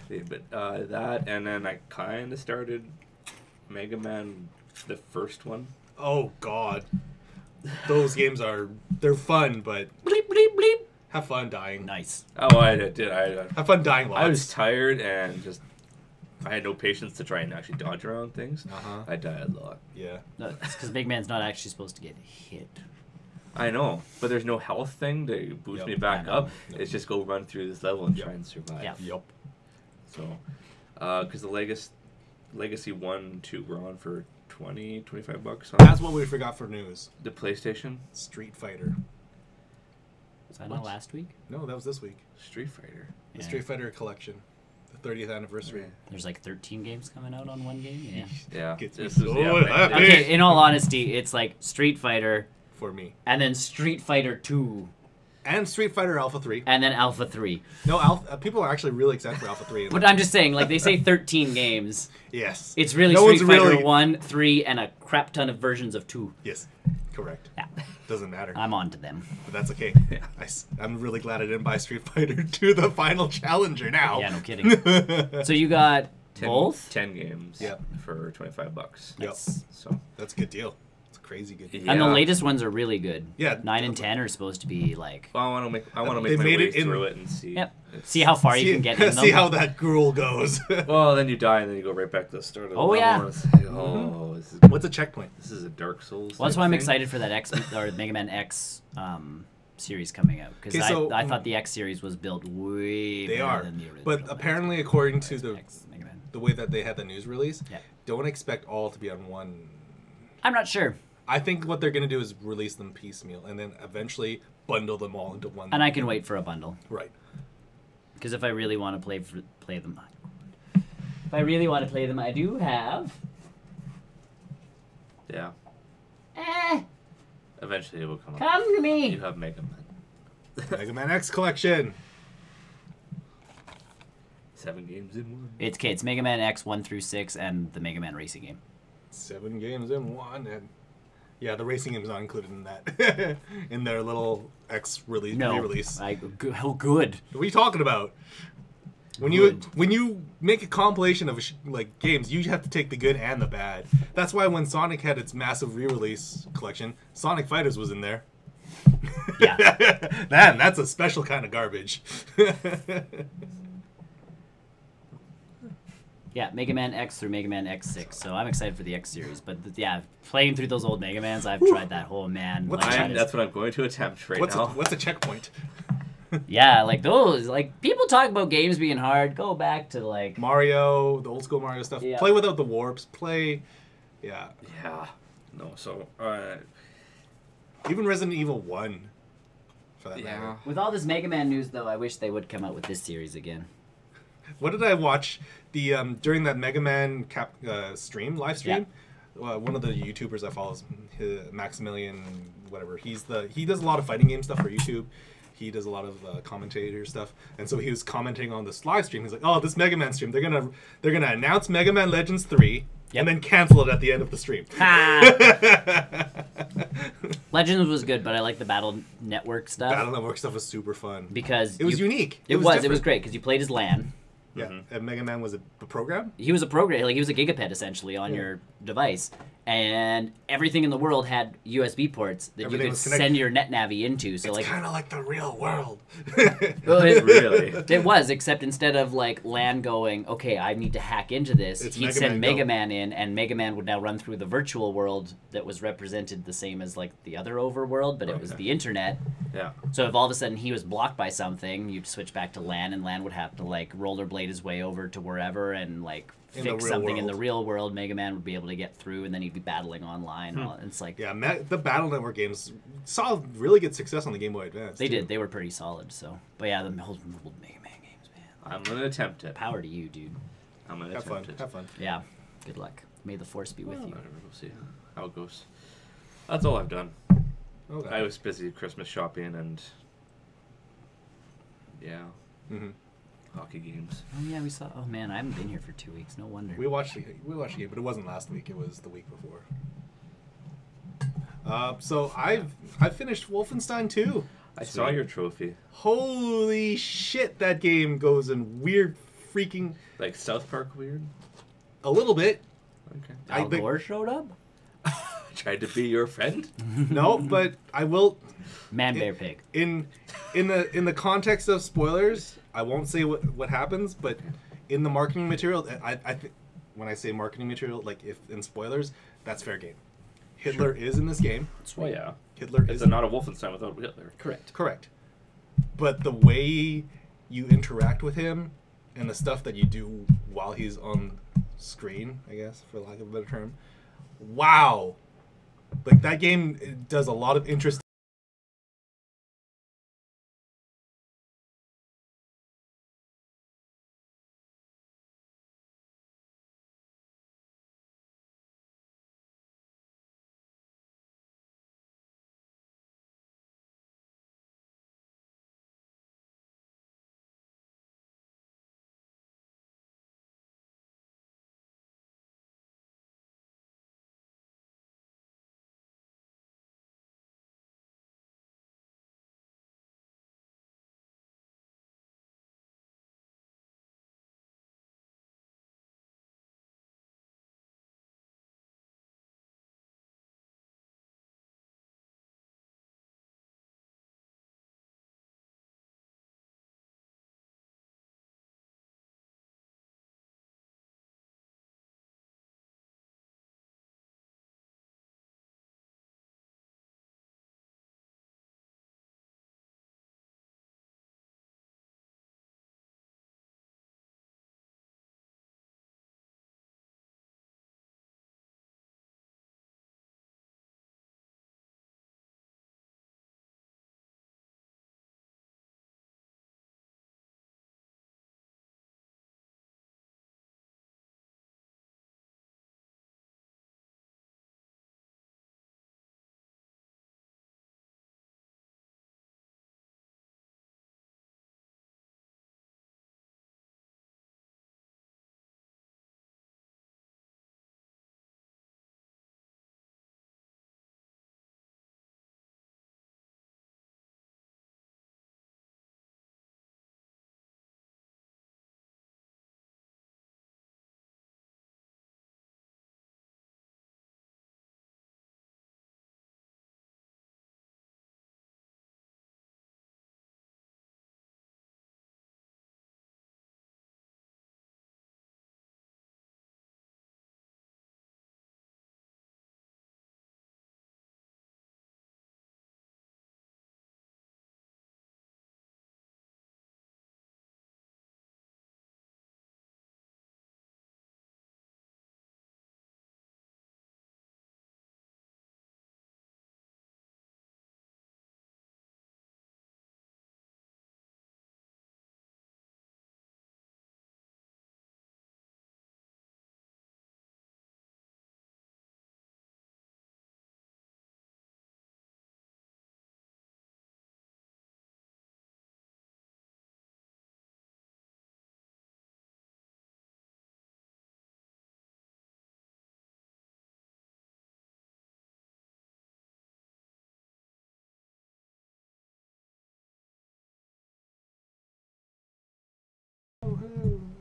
Yeah, but that, and then I kind of started Mega Man, the first one. Oh God, those games they're fun, but Bleep, bleep, bleep. have fun dying. Nice. Oh, I did. Have fun dying lots. I was tired and just I had no patience to try and actually dodge around things. I died a lot. Yeah. No, it's because Big Man's not actually supposed to get hit. I know, but there's no health thing to boost me back up. It's just go run through this level and try and survive. Yep. So, because the Legacy 1 and 2 were on for $25 on That's what we forgot for news. the PlayStation. Street Fighter. Was that not last week? No, that was this week. Street Fighter. The Street Fighter collection, the 30th anniversary. There's like 13 games coming out on one game? Yeah. Yeah. Gets me This was- so happy. Okay, in all honesty, it's like Street Fighter, For me. and then Street Fighter 2, And Street Fighter Alpha 3. and then Alpha 3. No, people are actually really excited for Alpha 3. But I'm just saying, like, they say 13 games. Yes. It's really No Street one's Fighter really- 1, 3, and a crap ton of versions of 2. Yes. Correct. Yeah. Doesn't matter. I'm on to them. But that's okay. I'm really glad I didn't buy Street Fighter 2, the final challenger now. Yeah, no kidding. So you got 10, both? 10 games Yep. for $25. Yep. So That's a good deal. It's a crazy good deal. Yeah. And the latest ones are really good. Yeah. 9 and 10 are supposed to be like... well, I want to make They my made way it in- through it and see. Yep. It's- See how far you can get in them. See how that gruel goes. Well, then you die and then you go right back to the start of the Oh, level. yeah. And it's like, oh, What's a checkpoint? this is a Dark Souls. Well, that's type why I'm thing. excited for that X or Mega Man X series coming out, because Okay, so- I thought the X series was built way They better are. than the original. But apparently, according to the Mega Man. way that they had the news release, Yeah. don't expect all to be on one. I'm not sure, I think what they're going to do is release them piecemeal and then eventually bundle them all into one. and I can wait for a bundle, Right. because if I really want to play them, I do have. Yeah. Eventually it will come up. Come to me. You have Mega Man. Mega Man X collection. 7 games in one. It's Mega Man X 1 through 6 and the Mega Man racing game. 7 games in one, and yeah, the racing game's not included in that in their little X re-release. How good. What are you talking about? When you make a compilation of like games, you have to take the good and the bad. That's why when Sonic had its massive re-release collection, Sonic Fighters was in there. Yeah. That's a special kind of garbage. Yeah, Mega Man X through Mega Man X6. So I'm excited for the X series. But yeah, playing through those old Mega Mans, I've tried that whole man. What's like, That's what I'm going to attempt right now. What's a checkpoint? yeah, like those. Like people talk about games being hard. Go back to like Mario, the old school Mario stuff. Yeah. Play without the warps. Yeah. Yeah. No, so... Even Resident Evil 1, for that yeah. matter. With all this Mega Man news, though, I wish they would come out with this series again. What did I watch? The during that Mega Man live stream. One of the YouTubers I follow, Maximilian, whatever. He does a lot of fighting game stuff for YouTube. He does a lot of commentator stuff, and so he was commenting on this live stream. He's like, "Oh, this Mega Man stream, they're gonna announce Mega Man Legends 3, and then cancel it at the end of the stream." Legends was good, but I like the Battle Network stuff. Battle Network stuff was super fun because it was unique. It was different. great because you played as LAN. Yeah, and Mega Man was a program. He was a program, like he was a gigapet essentially on your device, and everything in the world had USB ports that Everything you could was connected. send your NetNavi into. So It's like, kind of like the real world. well, Really? it was, except instead of like LAN going, okay, I need to hack into this, It's he'd Mega send Man Mega Go. Man in, and Mega Man would now run through the virtual world that was represented the same as like the other overworld, but it was the internet. Yeah. So if all of a sudden he was blocked by something, you'd switch back to LAN, and LAN would have to like rollerblade made his way over to wherever and like In the fix real something in world. the real world, Mega Man would be able to get through, and then he'd be battling online. It's like Yeah, the Battle Network games saw really good success on the Game Boy Advance. they too. did. They were pretty solid. So, but yeah, the whole old Mega Man games, man. I'm gonna attempt it. Power to you, dude. I'm gonna Have fun. attempt it. Have fun. Yeah. Good luck. May the force be with Well, you. I don't know, we'll see how it goes. That's all I've done. Okay. I was busy Christmas shopping and Mm-hmm. hockey games. Oh yeah, we saw. Oh man, I haven't been here for 2 weeks. No wonder. We watched the game, but it wasn't last week. It was the week before. So I've finished Wolfenstein 2. I saw your trophy, Holy shit, that game goes in weird freaking like South Park weird. a little bit. Okay. Al Gore showed up. Tried to be your friend. No, but I will Man, bear, pig. in the context of spoilers, I won't say what happens, but in the marketing material, I think when I say marketing material, like if in spoilers, that's fair game. Hitler is in this game. Well, yeah. Hitler It's is not a Wolfenstein without Hitler. Correct. correct. But the way you interact with him and the stuff that you do while he's on screen, I guess, for lack of a better term, wow. Like that game does a lot of interesting.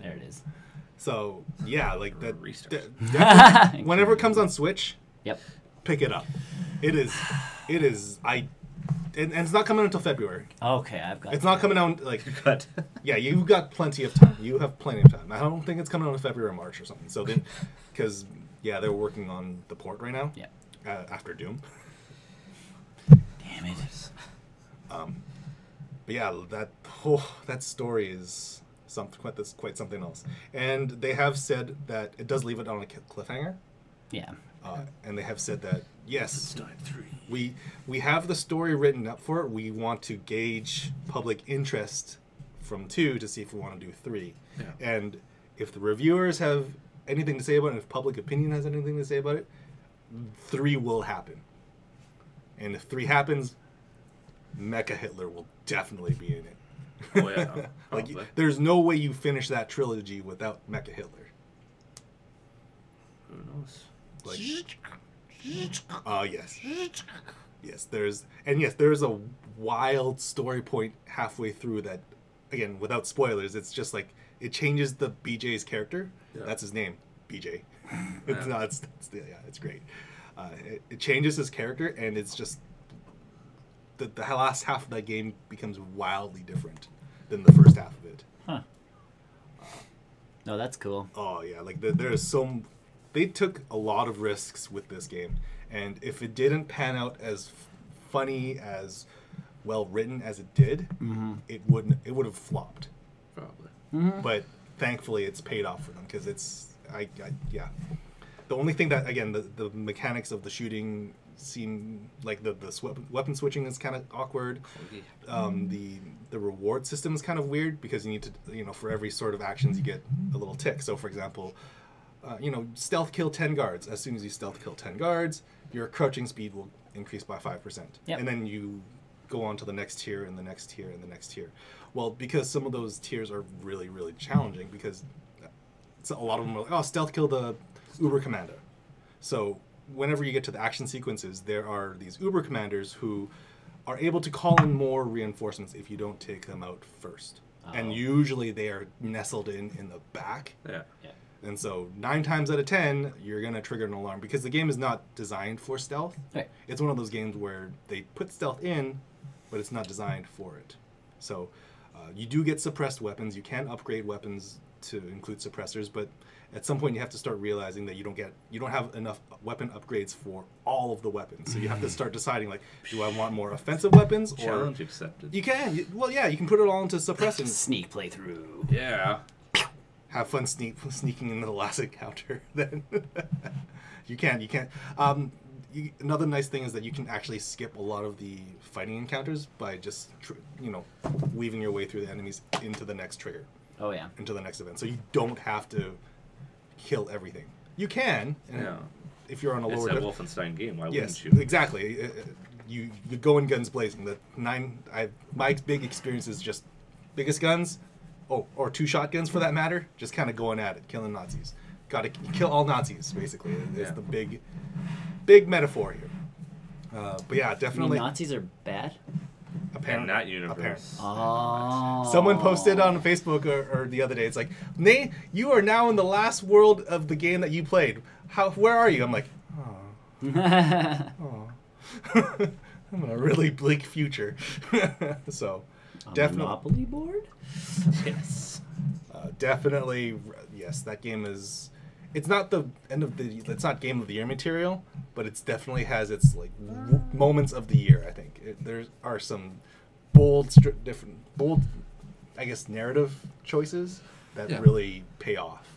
There it is. So yeah, like that. Restart. Definitely, whenever it comes on Switch, Yep. pick it up. It is. And it's not coming until February. Okay, I've got. It's not coming out like. Good. Yeah, you've got plenty of time. You have plenty of time. I don't think it's coming out in February or March or something. So then, because yeah, they're working on the port right now. Yeah. After Doom. Damn it. But yeah, that story is quite something else. And they have said that it does leave it on a cliffhanger. Yeah. And they have said that yes, Wolfenstein 3. we have the story written up for it. We want to gauge public interest from 2 to see if we want to do 3. Yeah. And if the reviewers have anything to say about it, and if public opinion has anything to say about it, 3 will happen. And if 3 happens, Mecha Hitler will definitely be in it. Oh yeah. Like, Probably. there's no way you finish that trilogy without Mecha Hitler. Who knows? Like, yes. Yes, there's a wild story point halfway through that, again, without spoilers, it's just like, it changes the BJ's character. Yeah. That's his name, BJ. It's great. It changes his character, and it's just, the last half of that game becomes wildly different than the first half of it. Huh. No, that's cool. Oh yeah, like there's some. They took a lot of risks with this game, and if it didn't pan out as funny, as well written as it did, it would have flopped. Probably. Mm-hmm. But thankfully, it's paid off for them because it's yeah. The only thing that, again, the mechanics of the shooting seem like the weapon switching is kind of awkward. The reward system is kind of weird because you need to, for every sort of actions you get a little tick. So for example, stealth kill 10 guards. As soon as you stealth kill 10 guards, your crouching speed will increase by 5%. Yep. And then you go on to the next tier and the next tier and the next tier. Well, because some of those tiers are really, really challenging, because a lot of them are like, stealth kill the Uber Commander. So whenever you get to the action sequences, there are these Uber Commanders who are able to call in more reinforcements if you don't take them out first. Oh. And usually they are nestled in the back. Yeah. And so 9 times out of 10, you're going to trigger an alarm because the game is not designed for stealth. Right. It's one of those games where they put stealth in, but it's not designed for it. So you do get suppressed weapons. You can upgrade weapons to include suppressors, but at some point you have to start realizing that you don't have enough weapon upgrades for all of the weapons. So you have to start deciding, like, do I want more offensive weapons? Or Challenge accepted. you can. Well, yeah, you can put it all into suppressing. Sneak playthrough. Yeah. Have fun sneaking into the last encounter. Then you can. Another nice thing is that you can actually skip a lot of the fighting encounters by just weaving your way through the enemies into the next trigger. Oh yeah. Into the next event, so you don't have to kill everything. You can, if you're on a It's lower. a Wolfenstein game. Why Yes, wouldn't you? exactly. You go in guns blazing. My big experience is just biggest guns, or 2 shotguns for that matter. Just kind of going at it, killing Nazis. Got to kill all Nazis, basically. Is the big metaphor here. But yeah, definitely. Nazis are bad. In that universe. Oh. Someone posted on Facebook or the other day. It's like, Nate, you are now in the last world of the game that you played. Where are you? I'm like, oh. I'm in a really bleak future. So, definitely. Monopoly board? Yes. Definitely, yes. That game is. It's not the end of the. It's not Game of the Year material, but it definitely has its moments of the year. I think there are some bold, I guess, narrative choices that really pay off.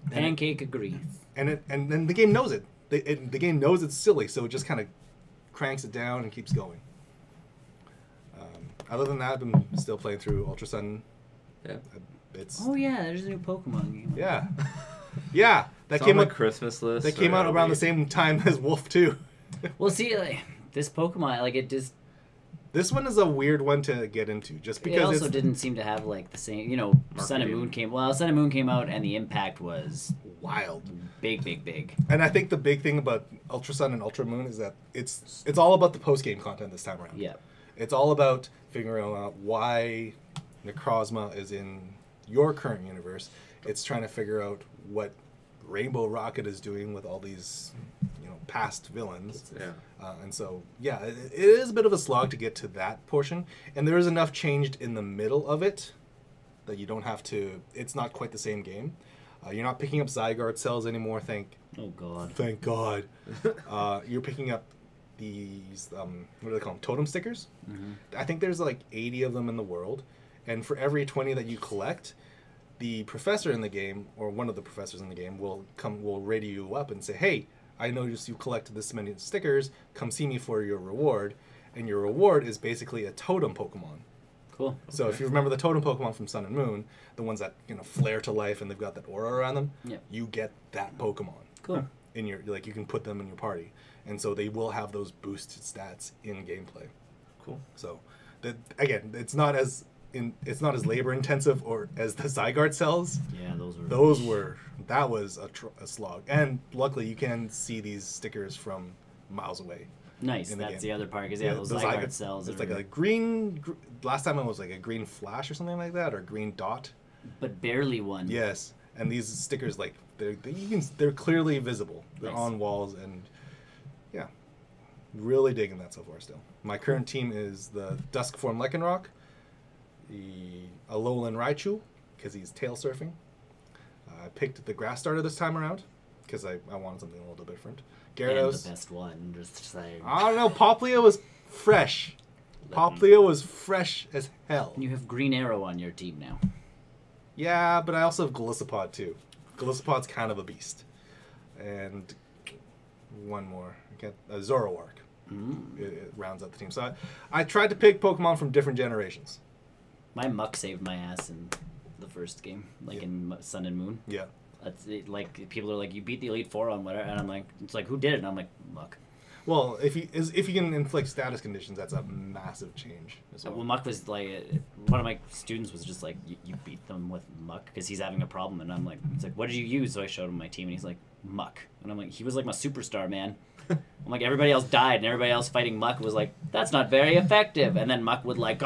Pancake agrees. And then the game knows it. The game knows it's silly, so it just kind of cranks it down and keeps going. Other than that, I've been still playing through Ultra Sun. Yeah. Oh yeah, there's a new Pokemon game. Yeah. Yeah, that It's came on out. the Christmas list. That came out around the same time as Wolf 2. Well, see, this Pokemon, it just. This one is a weird one to get into, just because It also it's didn't seem to have the same. Sun and Moon came. Well, Sun and Moon came out, and the impact was wild. Big. And I think the big thing about Ultra Sun and Ultra Moon is that it's all about the post game content this time around. Yeah. It's all about figuring out why Necrozma is in your current universe. It's trying to figure out what Rainbow Rocket is doing with all these, past villains. Yeah. And so, yeah, it is a bit of a slog to get to that portion. And there is enough changed in the middle of it that you don't have to. It's not quite the same game. You're not picking up Zygarde cells anymore. Thank God. You're picking up these what do they call them? Totem stickers. Mm-hmm. I think there's 80 of them in the world, and for every 20 that you collect, the professor in the game, or one of the professors in the game, will radio you up and say, hey, I noticed you collected this many stickers, come see me for your reward. And your reward is basically a totem Pokemon. Cool. So if you remember the totem Pokemon from Sun and Moon, the ones that flare to life and they've got that aura around them, you get that Pokemon. Cool. In your you can put them in your party, and so they will have those boosted stats in gameplay. Cool. So, again, it's not as labor intensive or as the Zygarde cells. Yeah, that was a slog, and luckily you can see these stickers from miles away. Nice. That's the other part, because those Zygarde cells. It's like a green. Last time it was like a green flash or something like that, or a green dot. But barely one. Yes, and these stickers they're clearly visible. They're on walls, and yeah, really digging that so far. Still, my current team is the Dusk Form Lycanroc, the Alolan Raichu, because he's tail surfing. I picked the Grass Starter this time around because I wanted something a little different. Gyarados. And the best one, just saying. I don't know. Popplio was fresh. Popplio was fresh as hell. You have Green Arrow on your team now. Yeah, but I also have Golisopod too. Golisopod's kind of a beast. And one more. Zoroark. It rounds out the team. So I tried to pick Pokemon from different generations. My Muck saved my ass in the first game, in Sun and Moon. Yeah. That's it, like, people are like, you beat the Elite Four on whatever, and I'm like, it's like, who did it? And I'm like, Muck. Well, if you can inflict status conditions, that's a massive change as well. Well, Muck was like, one of my students was just like, you beat them with Muck because he's having a problem, and I'm like, it's like, what did you use? So I showed him my team, and he's like, Muck, and I'm like, he was like my superstar, man. I'm like, everybody else died, and everybody else fighting Muck was like, that's not very effective, and then Muck would like,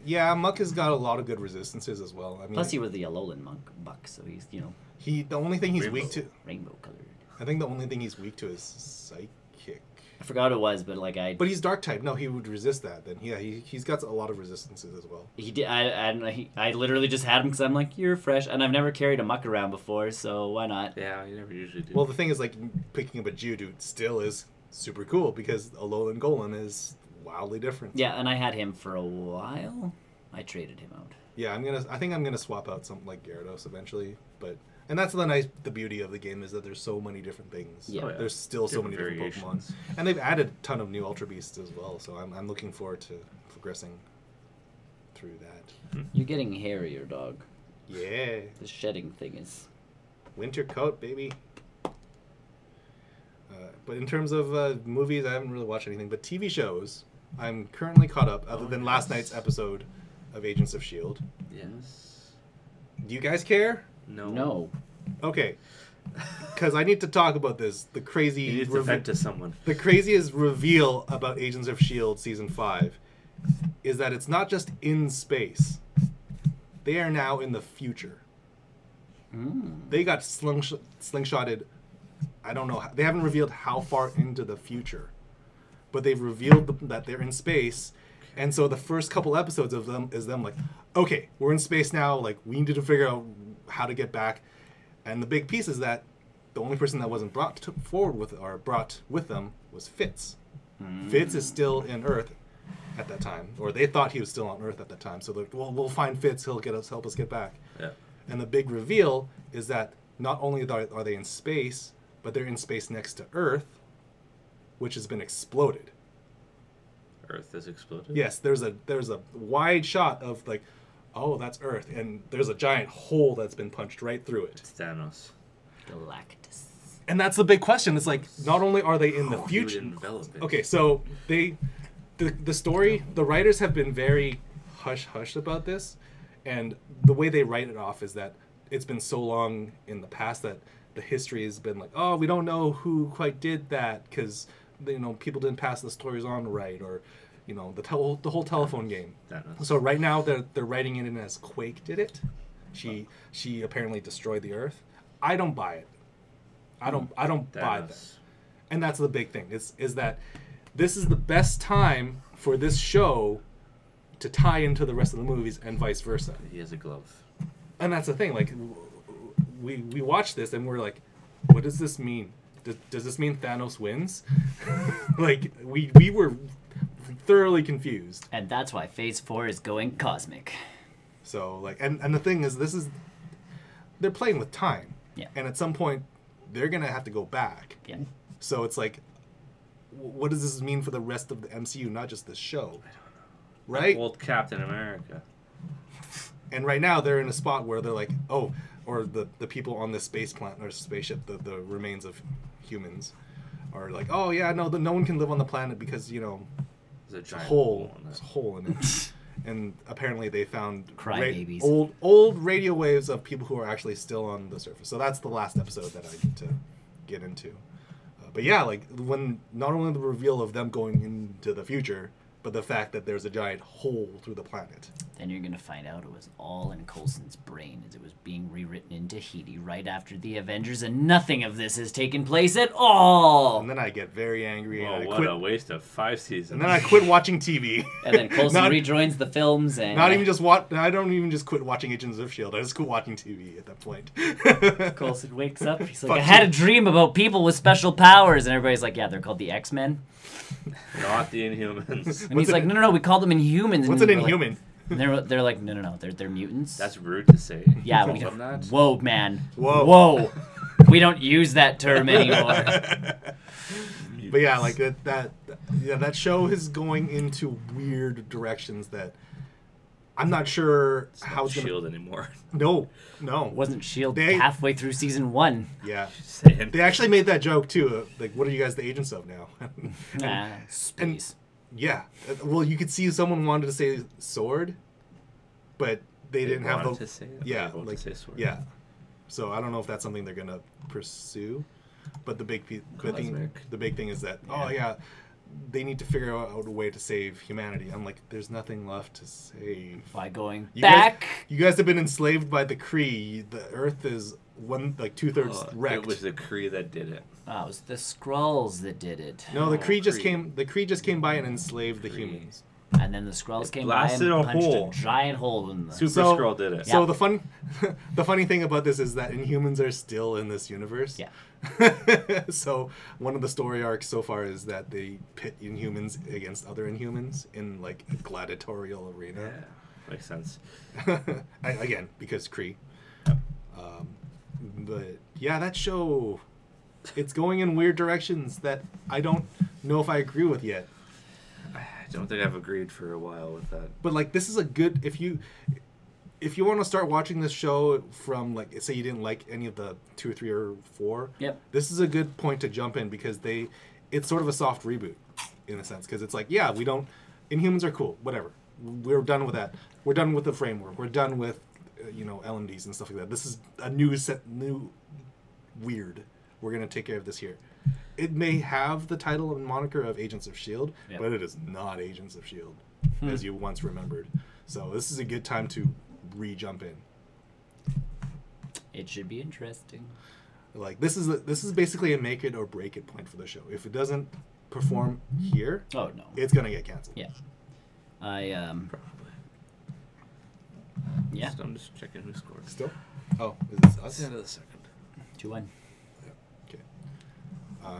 yeah, Muck has got a lot of good resistances as well. I mean, plus he was the Alolan Buck, so he's the only thing he's weak to. Rainbow colored. I think the only thing he's weak to is Psychic. I forgot what it was, but But he's Dark type. No, he would resist that. Then he's got a lot of resistances as well. He did. I literally just had him because I'm like, you're fresh, and I've never carried a Muck around before, so why not? Yeah, you never usually do. Well, the thing is, like, picking up a Geodude still is super cool because Alolan Golem is wildly different. Yeah, and I had him for a while. I traded him out. Yeah, I think I'm gonna swap out something like Gyarados eventually, and that's the beauty of the game is that there's so many different things. Yeah. There's still so many different Pokemon, and they've added a ton of new Ultra Beasts as well. So I'm looking forward to progressing through that. You're getting hairier, dog. Yeah. The shedding thing is. Winter coat, baby. But in terms of movies, I haven't really watched anything. But TV shows, I'm currently caught up, other than last night's episode of Agents of S.H.I.E.L.D. Yes. Do you guys care? No. Okay. Because I need to talk about this. The crazy... You need to vent to someone. The craziest reveal about Agents of S.H.I.E.L.D. Season 5 is that it's not just in space. They are now in the future. They got slingshotted... I don't know. They haven't revealed how far into the future. But they've revealed that they're in space. And so the first couple episodes of them is them like, okay, we're in space now. Like, we need to figure out how to get back. And the big piece is that the only person that wasn't brought with them was Fitz. Fitz is still in Earth at that time. Or they thought he was still on Earth at that time. So they're like, well, we'll find Fitz. He'll help us get back. Yeah. And the big reveal is that not only are they in space, but they're in space next to Earth, which has been exploded. Earth has exploded? Yes, there's a wide shot of like, oh, that's Earth, and there's a giant hole that's been punched right through it. It's Thanos. Galactus. And that's the big question. It's like, not only are they in the future. Okay, so the story, the writers have been very hush-hush about this, and the way they write it off is that it's been so long in the past that the history has been like, oh, we don't know who quite did that because people didn't pass the stories on right, or the whole telephone game. So right now they're writing it in as Quake did it. She apparently destroyed the Earth. I don't buy it. I don't buy that. And that's the big thing is that this is the best time for this show to tie into the rest of the movies and vice versa. He has a glove. And that's the thing. Like, we watch this and we're like, what does this mean? Does this mean Thanos wins? Like, we were thoroughly confused. And that's why Phase 4 is going cosmic. So, like, and the thing is, they're playing with time. Yeah. And at some point, they're going to have to go back. Yeah. So it's like, what does this mean for the rest of the MCU, not just this show? I don't know. Right? Old Captain America. And right now, they're in a spot where they're like, oh, or the people on this space planet or spaceship, the remains of humans, are like, oh, yeah, no one can live on the planet because, you know, there's a giant there's a hole in it. And apparently they found Crybabies. old radio waves of people who are actually still on the surface. So that's the last episode that I need to get into. But yeah, like, when not only the reveal of them going into the future, but the fact that there's a giant hole through the planet. Then you're going to find out it was all in Coulson's brain as it was being rewritten in Tahiti right after the Avengers, and nothing of this has taken place at all. And then I get very angry. Whoa, and I what quit, a waste of 5 seasons. and then I quit watching TV. And then Coulson rejoins the films, and I don't even just quit watching Agents of S.H.I.E.L.D. I just quit watching TV at that point. Coulson wakes up. He's like, I had a dream about people with special powers, and everybody's like, yeah, they're called the X-Men. Not the Inhumans. And he's like, no, we call them Inhumans. What's an Inhuman? And they're like, no, they're mutants. That's rude to say. Yeah, we don't. That. Whoa, man. Whoa. We don't use that term anymore. But yeah, like that show is going into weird directions that I'm not sure how it's S.H.I.E.L.D. anymore. No. Wasn't S.H.I.E.L.D. halfway through season 1? Yeah. Saying. They actually made that joke too. Like, what are you guys the agents of now? Space. Yeah. Well, you could see someone wanted to say sword, but they didn't have the. To say it. Yeah, like to say sword. Yeah. So I don't know if that's something they're gonna pursue, but the big thing is that they need to figure out a way to save humanity. I'm like, there's nothing left to save. By going back. You guys have been enslaved by the Kree. The Earth is 2/3 wrecked. It was the Kree that did it. Oh, it was the Skrulls that did it. No, the Kree just came. The Kree just came by and enslaved the humans. And then the Skrulls came by and punched a giant hole in the... Super Skrull did it. So the funny thing about this is that Inhumans are still in this universe. Yeah. So one of the story arcs so far is that they pit Inhumans against other Inhumans in like a gladiatorial arena. Yeah, makes sense. Again, because Kree. But yeah, that show, it's going in weird directions that I don't know if I agree with yet. I don't think I've agreed for a while with that. But like, this is a good, if you want to start watching this show from like, say you didn't like any of the 2 or 3 or 4, yep, this is a good point to jump in because it's sort of a soft reboot in a sense, because it's like, yeah, Inhumans are cool, whatever. We're done with that. We're done with the framework. We're done with LMDs and stuff like that. This is a new weird. We're gonna take care of this here. It may have the title and moniker of Agents of S.H.I.E.L.D., yep, but it is not Agents of S.H.I.E.L.D. as you once remembered. So this is a good time to re-jump in. It should be interesting. Like, this is basically a make it or break it point for the show. If it doesn't perform here, oh no, it's gonna get canceled. Yeah, Probably. Yeah. I'm just checking who scored. Still? Oh, is this us? It's the end of the second. 2-1. Okay.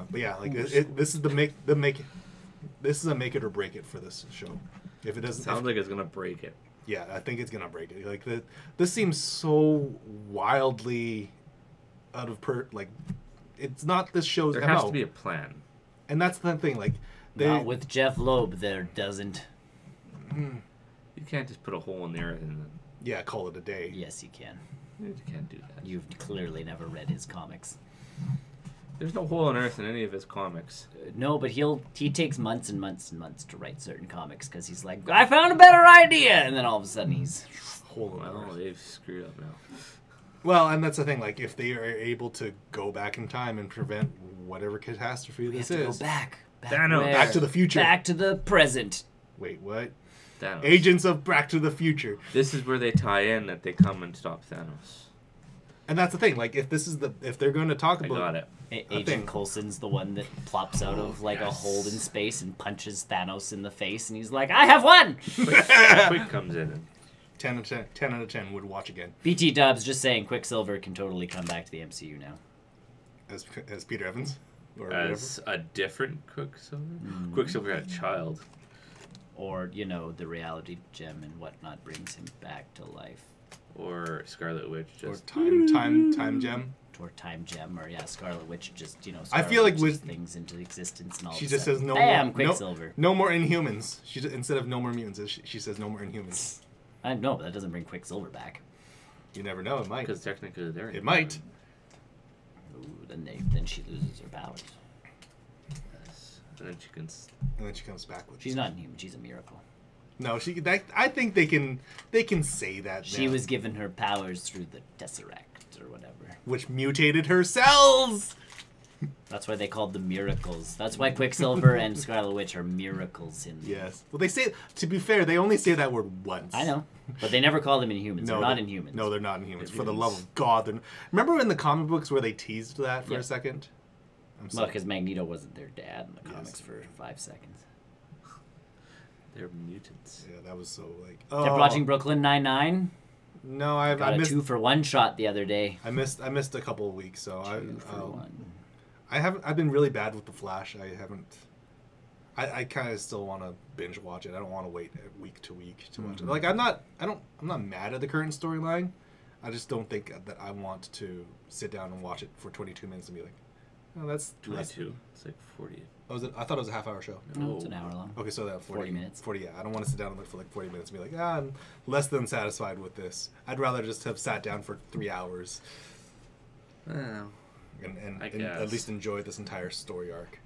But yeah, like this is this is a make it or break it for this show. If it doesn't, sounds like it's gonna break it. Yeah, I think it's gonna break it. Like this seems so wildly out of like, it's not this show's. There has to be a plan. And that's the thing. Like, not with Jeff Loeb, there doesn't. You can't just put a hole in the earth and then... Yeah, call it a day. Yes, you can. You can't do that. You've clearly never read his comics. There's no hole in earth in any of his comics. No, but he takes months and months and months to write certain comics because he's like, I found a better idea, and then all of a sudden he's hole in earth. They've screwed up now. Well, and that's the thing. Like, if they are able to go back in time and prevent whatever catastrophe this is, go back back to the future, back to the present. Wait, what? Thanos. Agents of Back to the Future. This is where they tie in that they come and stop Thanos. And that's the thing. Like, if they're going to talk about, I got it. Agent Coulson's the one that plops out of like a hole in space and punches Thanos in the face, and he's like, "I have won." Quick comes in. And 10 out of 10 would watch again. BT Dubs just saying Quicksilver can totally come back to the MCU now. As Peter Evans? Or as whatever? A different Quicksilver? Quicksilver had a child. Or, you know, the reality gem and whatnot brings him back to life. Or Scarlet Witch just... Or time gem. Or time gem, or Scarlet Witch just, you know, I feel like with things into existence and all. She just says no Bam, more. Quicksilver. No more Inhumans. She just, instead of no more mutants, she says no more Inhumans. I know, but that doesn't bring Quicksilver back. You never know. It might. Because technically they're... It might. Ooh, then she loses her powers. Yes. And then she can... And then she comes back with. She's not Inhuman. She's a miracle. No, I think they can say that. She was given her powers through the Tesseract or whatever. Which mutated her cells. That's why they called them miracles. That's why Quicksilver and Scarlet Witch are miracles in. Yes. Well, they say. To be fair, they only say that word once. I know, but they never call them Inhumans. No, they're not Inhumans. No, they're not Inhumans. For the love of God, remember in the comic books where they teased that for a second? Well, because Magneto wasn't their dad in the comics for 5 seconds. They're mutants. Yeah, that was so like. Kept watching Brooklyn Nine-Nine. No, I got a missed 2-for-1 shot the other day. I missed a couple of weeks, so 2-for-1. I've been really bad with the Flash. I haven't. I kind of still want to binge watch it. I don't want to wait week to week to watch it. Like I'm not mad at the current storyline. I just don't think that I want to sit down and watch it for 22 minutes and be like, oh, that's 22. It's like 40. Oh, I thought it was a half-hour show. No, it's an hour long. Okay, so that 40 minutes. 40, yeah. I don't want to sit down and look for like 40 minutes and be like, I'm less than satisfied with this. I'd rather just have sat down for 3 hours. Well, and at least enjoy this entire story arc.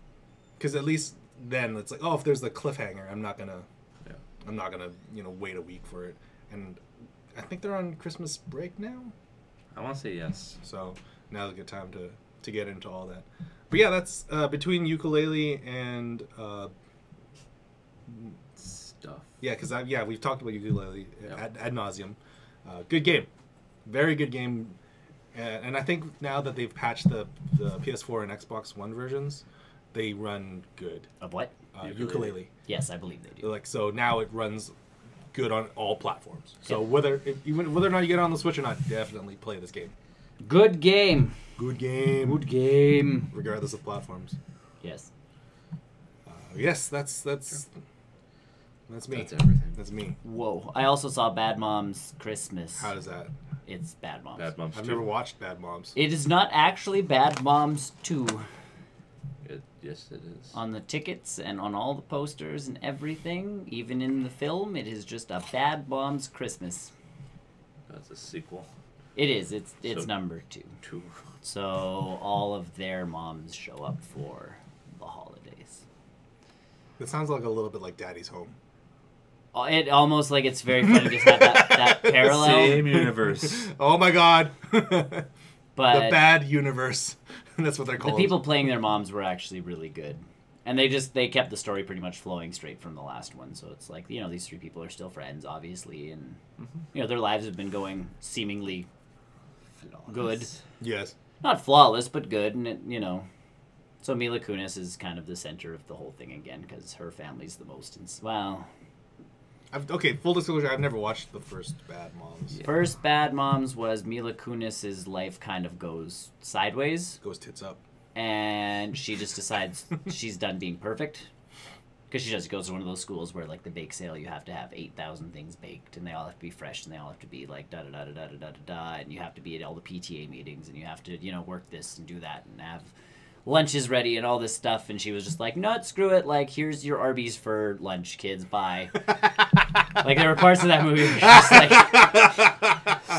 Because at least then it's like, oh, if there's a cliffhanger, I'm not gonna wait a week for it. And I think they're on Christmas break now. I want to say yes. So now's a good time to get into all that. But yeah, that's between Ukulele and stuff. Yeah, because we've talked about Ukulele ad nauseum. Good game, very good game, and I think now that they've patched the PS4 and Xbox One versions, they run good. Of what? Ukulele. Yes, I believe they do. Like so now it runs good on all platforms. So whether or not you get it on the Switch or not, definitely play this game. Good game. Good game. Good game. Regardless of platforms. Yes. Yes, that's me. That's everything. That's me. Whoa. I also saw Bad Moms Christmas. How does that? It's Bad Moms. Bad Moms 2. I've never watched Bad Moms. It is not actually Bad Moms 2. Yes, it is. On the tickets and on all the posters and everything, even in the film, it is just a Bad Moms Christmas. That's a sequel. It is. It's So, number 2. 2. So all of their moms show up for the holidays. It sounds like a little bit like Daddy's Home. It almost like it's very funny to have that parallel. Same universe. Oh my God. But the bad universe. That's what they're called. The people playing their moms were actually really good. And they kept the story pretty much flowing straight from the last one. So it's like, you know, these 3 people are still friends, obviously. And, you know, their lives have been going seemingly good. Yes. Not flawless, but good. And, it, you know, so Mila Kunis is kind of the center of the whole thing again because her family's the most, Okay, full disclosure, I've never watched the first Bad Moms. Yeah. First Bad Moms was Mila Kunis's life kind of goes sideways. Goes tits up. And she just decides she's done being perfect. Because she just goes to one of those schools where, like, the bake sale, you have to have 8,000 things baked, and they all have to be fresh, and they all have to be, like, da-da-da-da-da-da-da-da, and you have to be at all the PTA meetings, and you have to, you know, work this and do that, and have lunches ready and all this stuff. And she was just like, no, screw it. Like, here's your Arby's for lunch, kids. Bye. Like, there were parts of that movie where just like,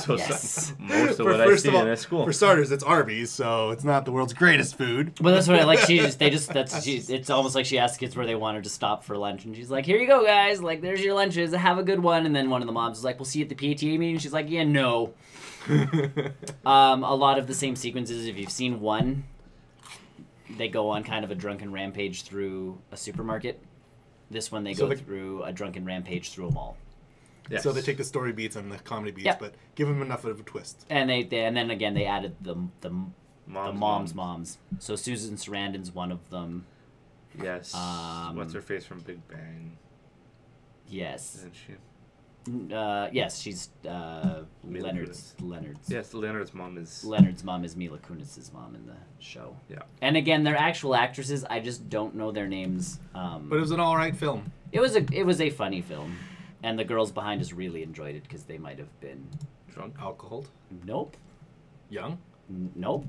so yes. Most of what I see in that school. For starters, it's Arby's, so it's not the world's greatest food. But that's what I like. It's almost like she asked kids where they wanted to stop for lunch, and she's like, "Here you go, guys. Like, there's your lunches. Have a good one." And then one of the moms is like, "We'll see you at the PTA meeting." She's like, "Yeah, no." A lot of the same sequences. If you've seen one, they go on kind of a drunken rampage through a supermarket. This one, they go through a drunken rampage through a mall. Yes. So they take the story beats and the comedy beats, but give them enough of a twist. And then again they added the moms. So Susan Sarandon's one of them. Yes. What's her face from Big Bang? Yes. Isn't she? Yes, she's Leonard's. Yes, Leonard's mom is. Leonard's mom is Mila Kunis's mom in the show. Yeah. And again, they're actual actresses. I just don't know their names. But it was an all right film. It was a funny film, and the girls behind us really enjoyed it because they might have been Drunk. Alcohol. Nope. Young. Nope.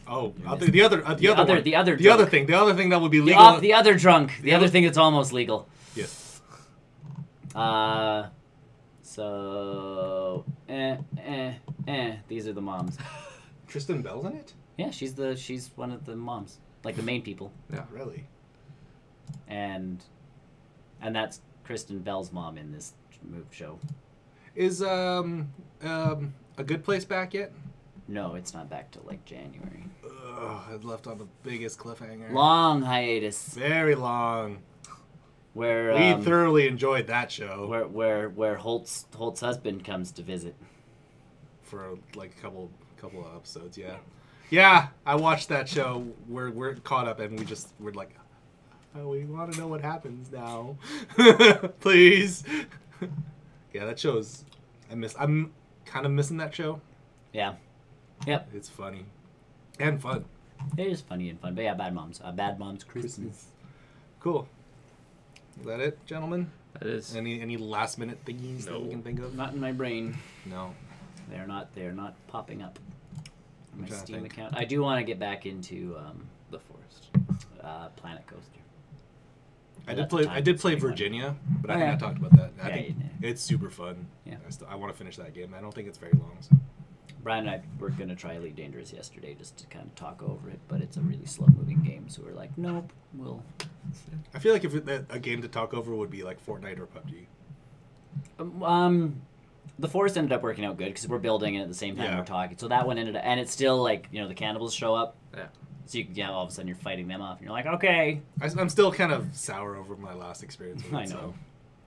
The other thing that would be legal. The other drunk. The other thing that's almost legal. Yes. So these are the moms. Kristen Bell's in it? Yeah, she's one of the moms, like the main people. Yeah. Really? And that's Kristen Bell's mom in this show. Is A Good Place back yet? No, it's not back till like January. Ugh, it left on the biggest cliffhanger. Long hiatus. Very long. Where we thoroughly enjoyed that show. Where Holt's husband comes to visit. For like a couple of episodes, yeah. Yeah, I watched that show. We're caught up and we're like, oh, we want to know what happens now. Please. Yeah, that show's I'm kind of missing that show. Yeah. Yep. It's funny. And fun. It is funny and fun. But yeah, Bad Moms. Bad Moms Christmas. Cool. Is that it, gentlemen? That is. Any last minute thingies that we can think of? Not in my brain. No. They're not popping up. My trying to Steam think. account. I do want to get back into The Forest. Planet Coaster. I did play consuming Virginia, but I Oh, think yeah. I talked about that. I Yeah, think yeah. it's super fun. Yeah. I want to finish that game. I don't think it's very long. So. Brian and I were going to try Elite Dangerous yesterday just to kind of talk over it, but it's a really slow moving game, so we're like, nope, we'll... I feel like if a game to talk over would be like Fortnite or PUBG. The Forest ended up working out good because we're building it at the same time Yeah. we're talking. So that one ended up, and it's still like, the cannibals show up. Yeah. So all of a sudden you're fighting them off, and you're like, okay. I'm still kind of sour over my last experience with it. I know.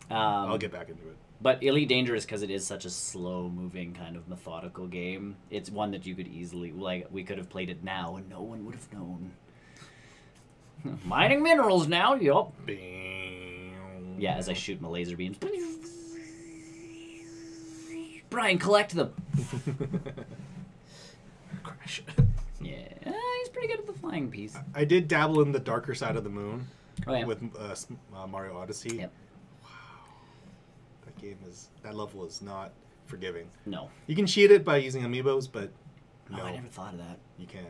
So I'll get back into it. But Elite Dangerous, because it is such a slow-moving kind of methodical game, it's one that you could easily, we could have played it now and no one would have known. Mining minerals now, yup. Yeah, as I shoot my laser beams. Brian, collect them. Crash. Yeah, he's pretty good at the flying piece. I did dabble in the darker side of the moon Oh, yeah. with Mario Odyssey. Yep. That level is not forgiving. No. You can cheat it by using amiibos, but no, Oh, I never thought of that. you can.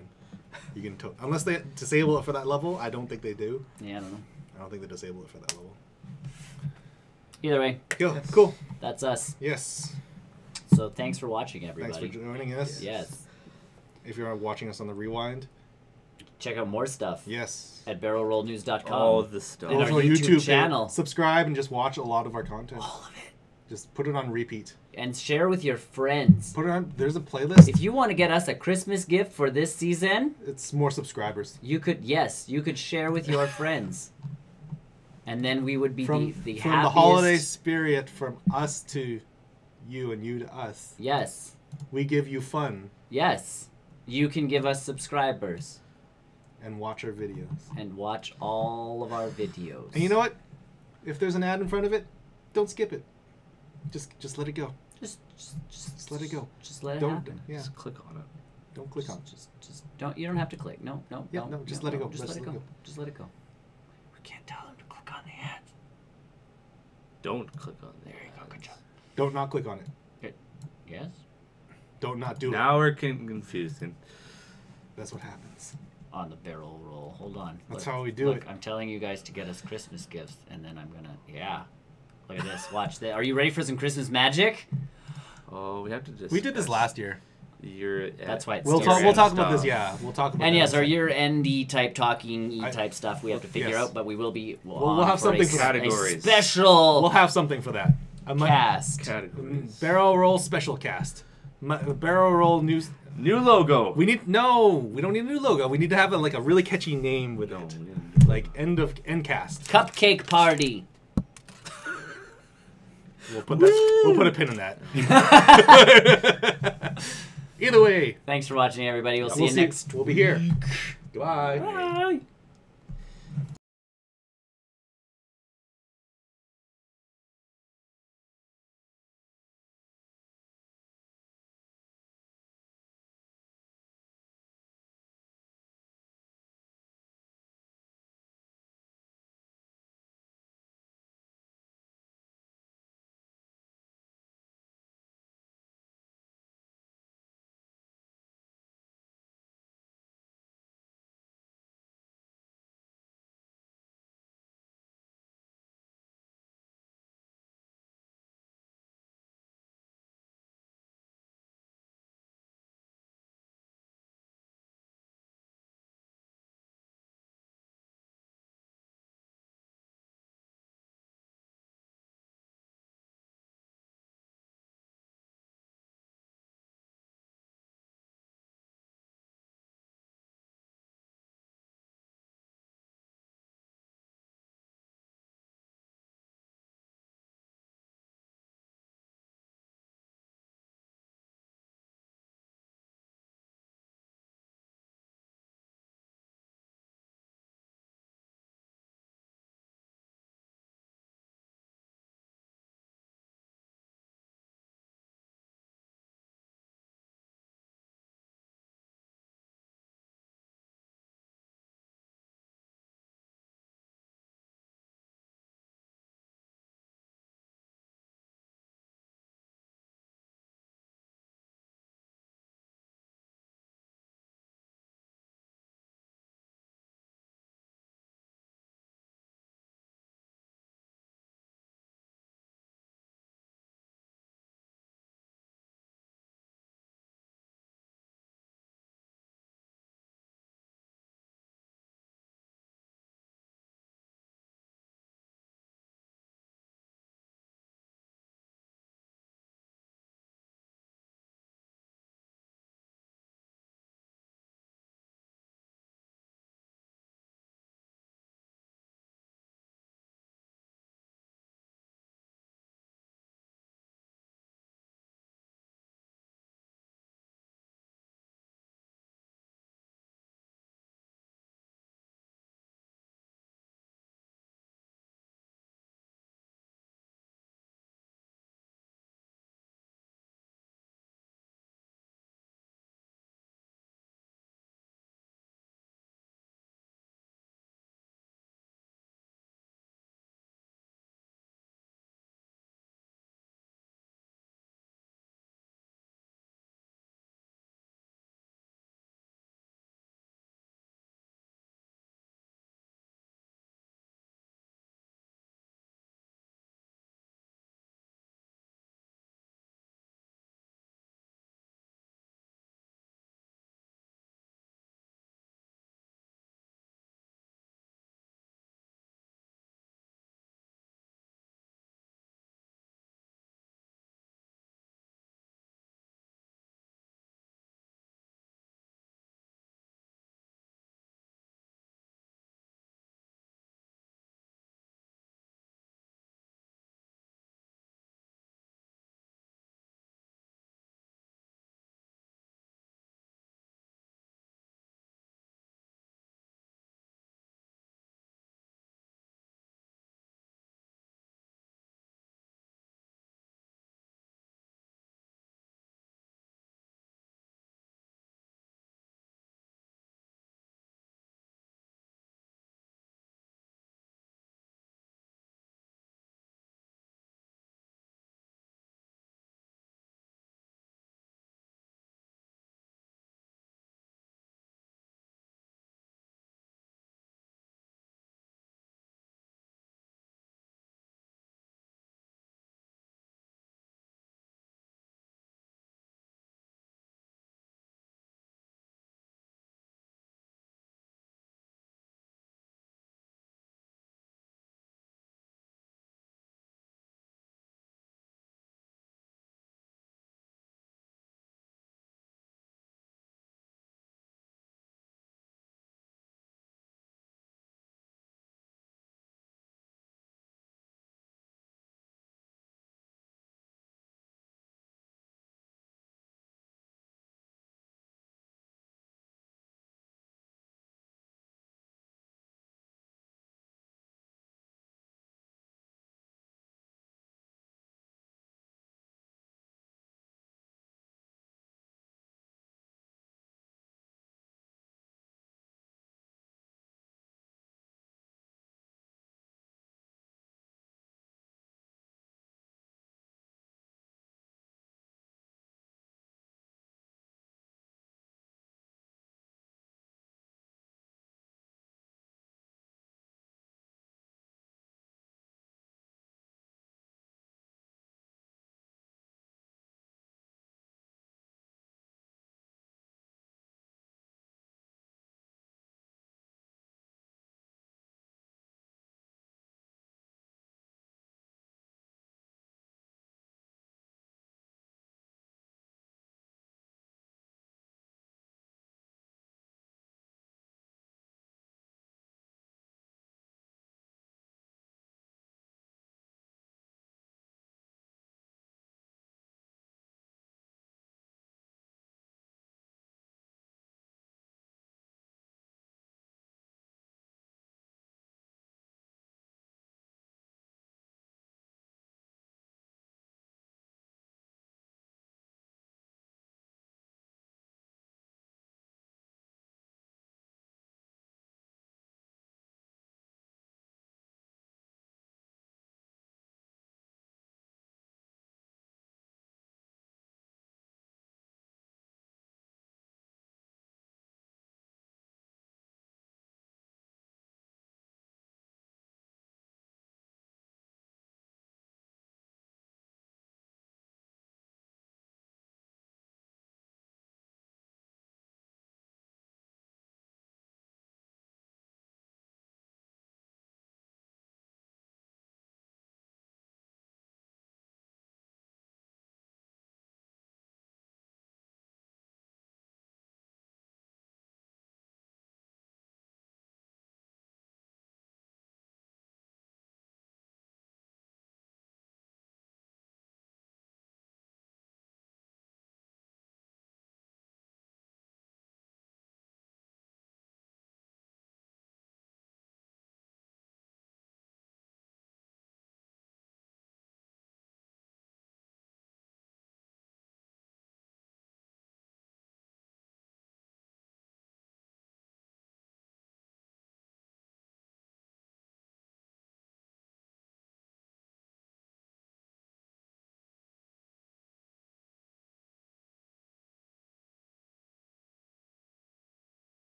You can unless they disable it for that level. I don't think they do. Yeah, I don't know. I don't think they disable it for that level. Either way, Cool. that's us. Yes. So thanks for watching, everybody. Thanks for joining us. Yes. If you're watching us on the rewind, Check out more stuff yes. at barrelrollnews.com. All the stuff. And our Also, YouTube channel. Subscribe and just watch a lot of our content. All of it. Just put it on repeat. And share with your friends. Put it on. There's a playlist. If you want to get us a Christmas gift for this season, It's more subscribers. you could share with your friends. And then we would be From the from happiest. the holiday spirit, from us to you and you to us. Yes. We give you fun Yes. You can give us subscribers and watch our videos. and watch all of our videos. And you know what? If there's an ad in front of it, don't skip it. Just let it go. Just let it go. Just let it Don't. happen. Yeah. Just click on it. Don't click on. Just don't. You don't have to click. No. Yeah, no, just let it go. Just let it go. Just let it go. We can't tell them to click on the ads. Don't click on there. There you go. Good job. Don't not click on it. Yes. Don't not do it. Now we're confusing. That's what happens. On the barrel roll. Hold on. That's Look, how we do look, it. I'm telling you guys to get us Christmas gifts, and then I'm gonna. Yeah. Look at this. Watch that. Are you ready for some Christmas magic? Oh, we have to just. We did this last year. That's why it's We'll still talk red. about this. Yeah, we'll talk about. And that yes, our next time. year-end type talking type stuff we have to figure yes. out, but we will be. We'll have something for categories. Special. We'll have something for that. cast. Categories. Barrel roll special cast. Barrel roll news. New logo. We don't need a new logo. We need to have a really catchy name with it. Like end cast. Cupcake party. We'll put a pin in that. Either way. Thanks for watching, everybody. We'll see you next. We'll be here. Goodbye. Bye.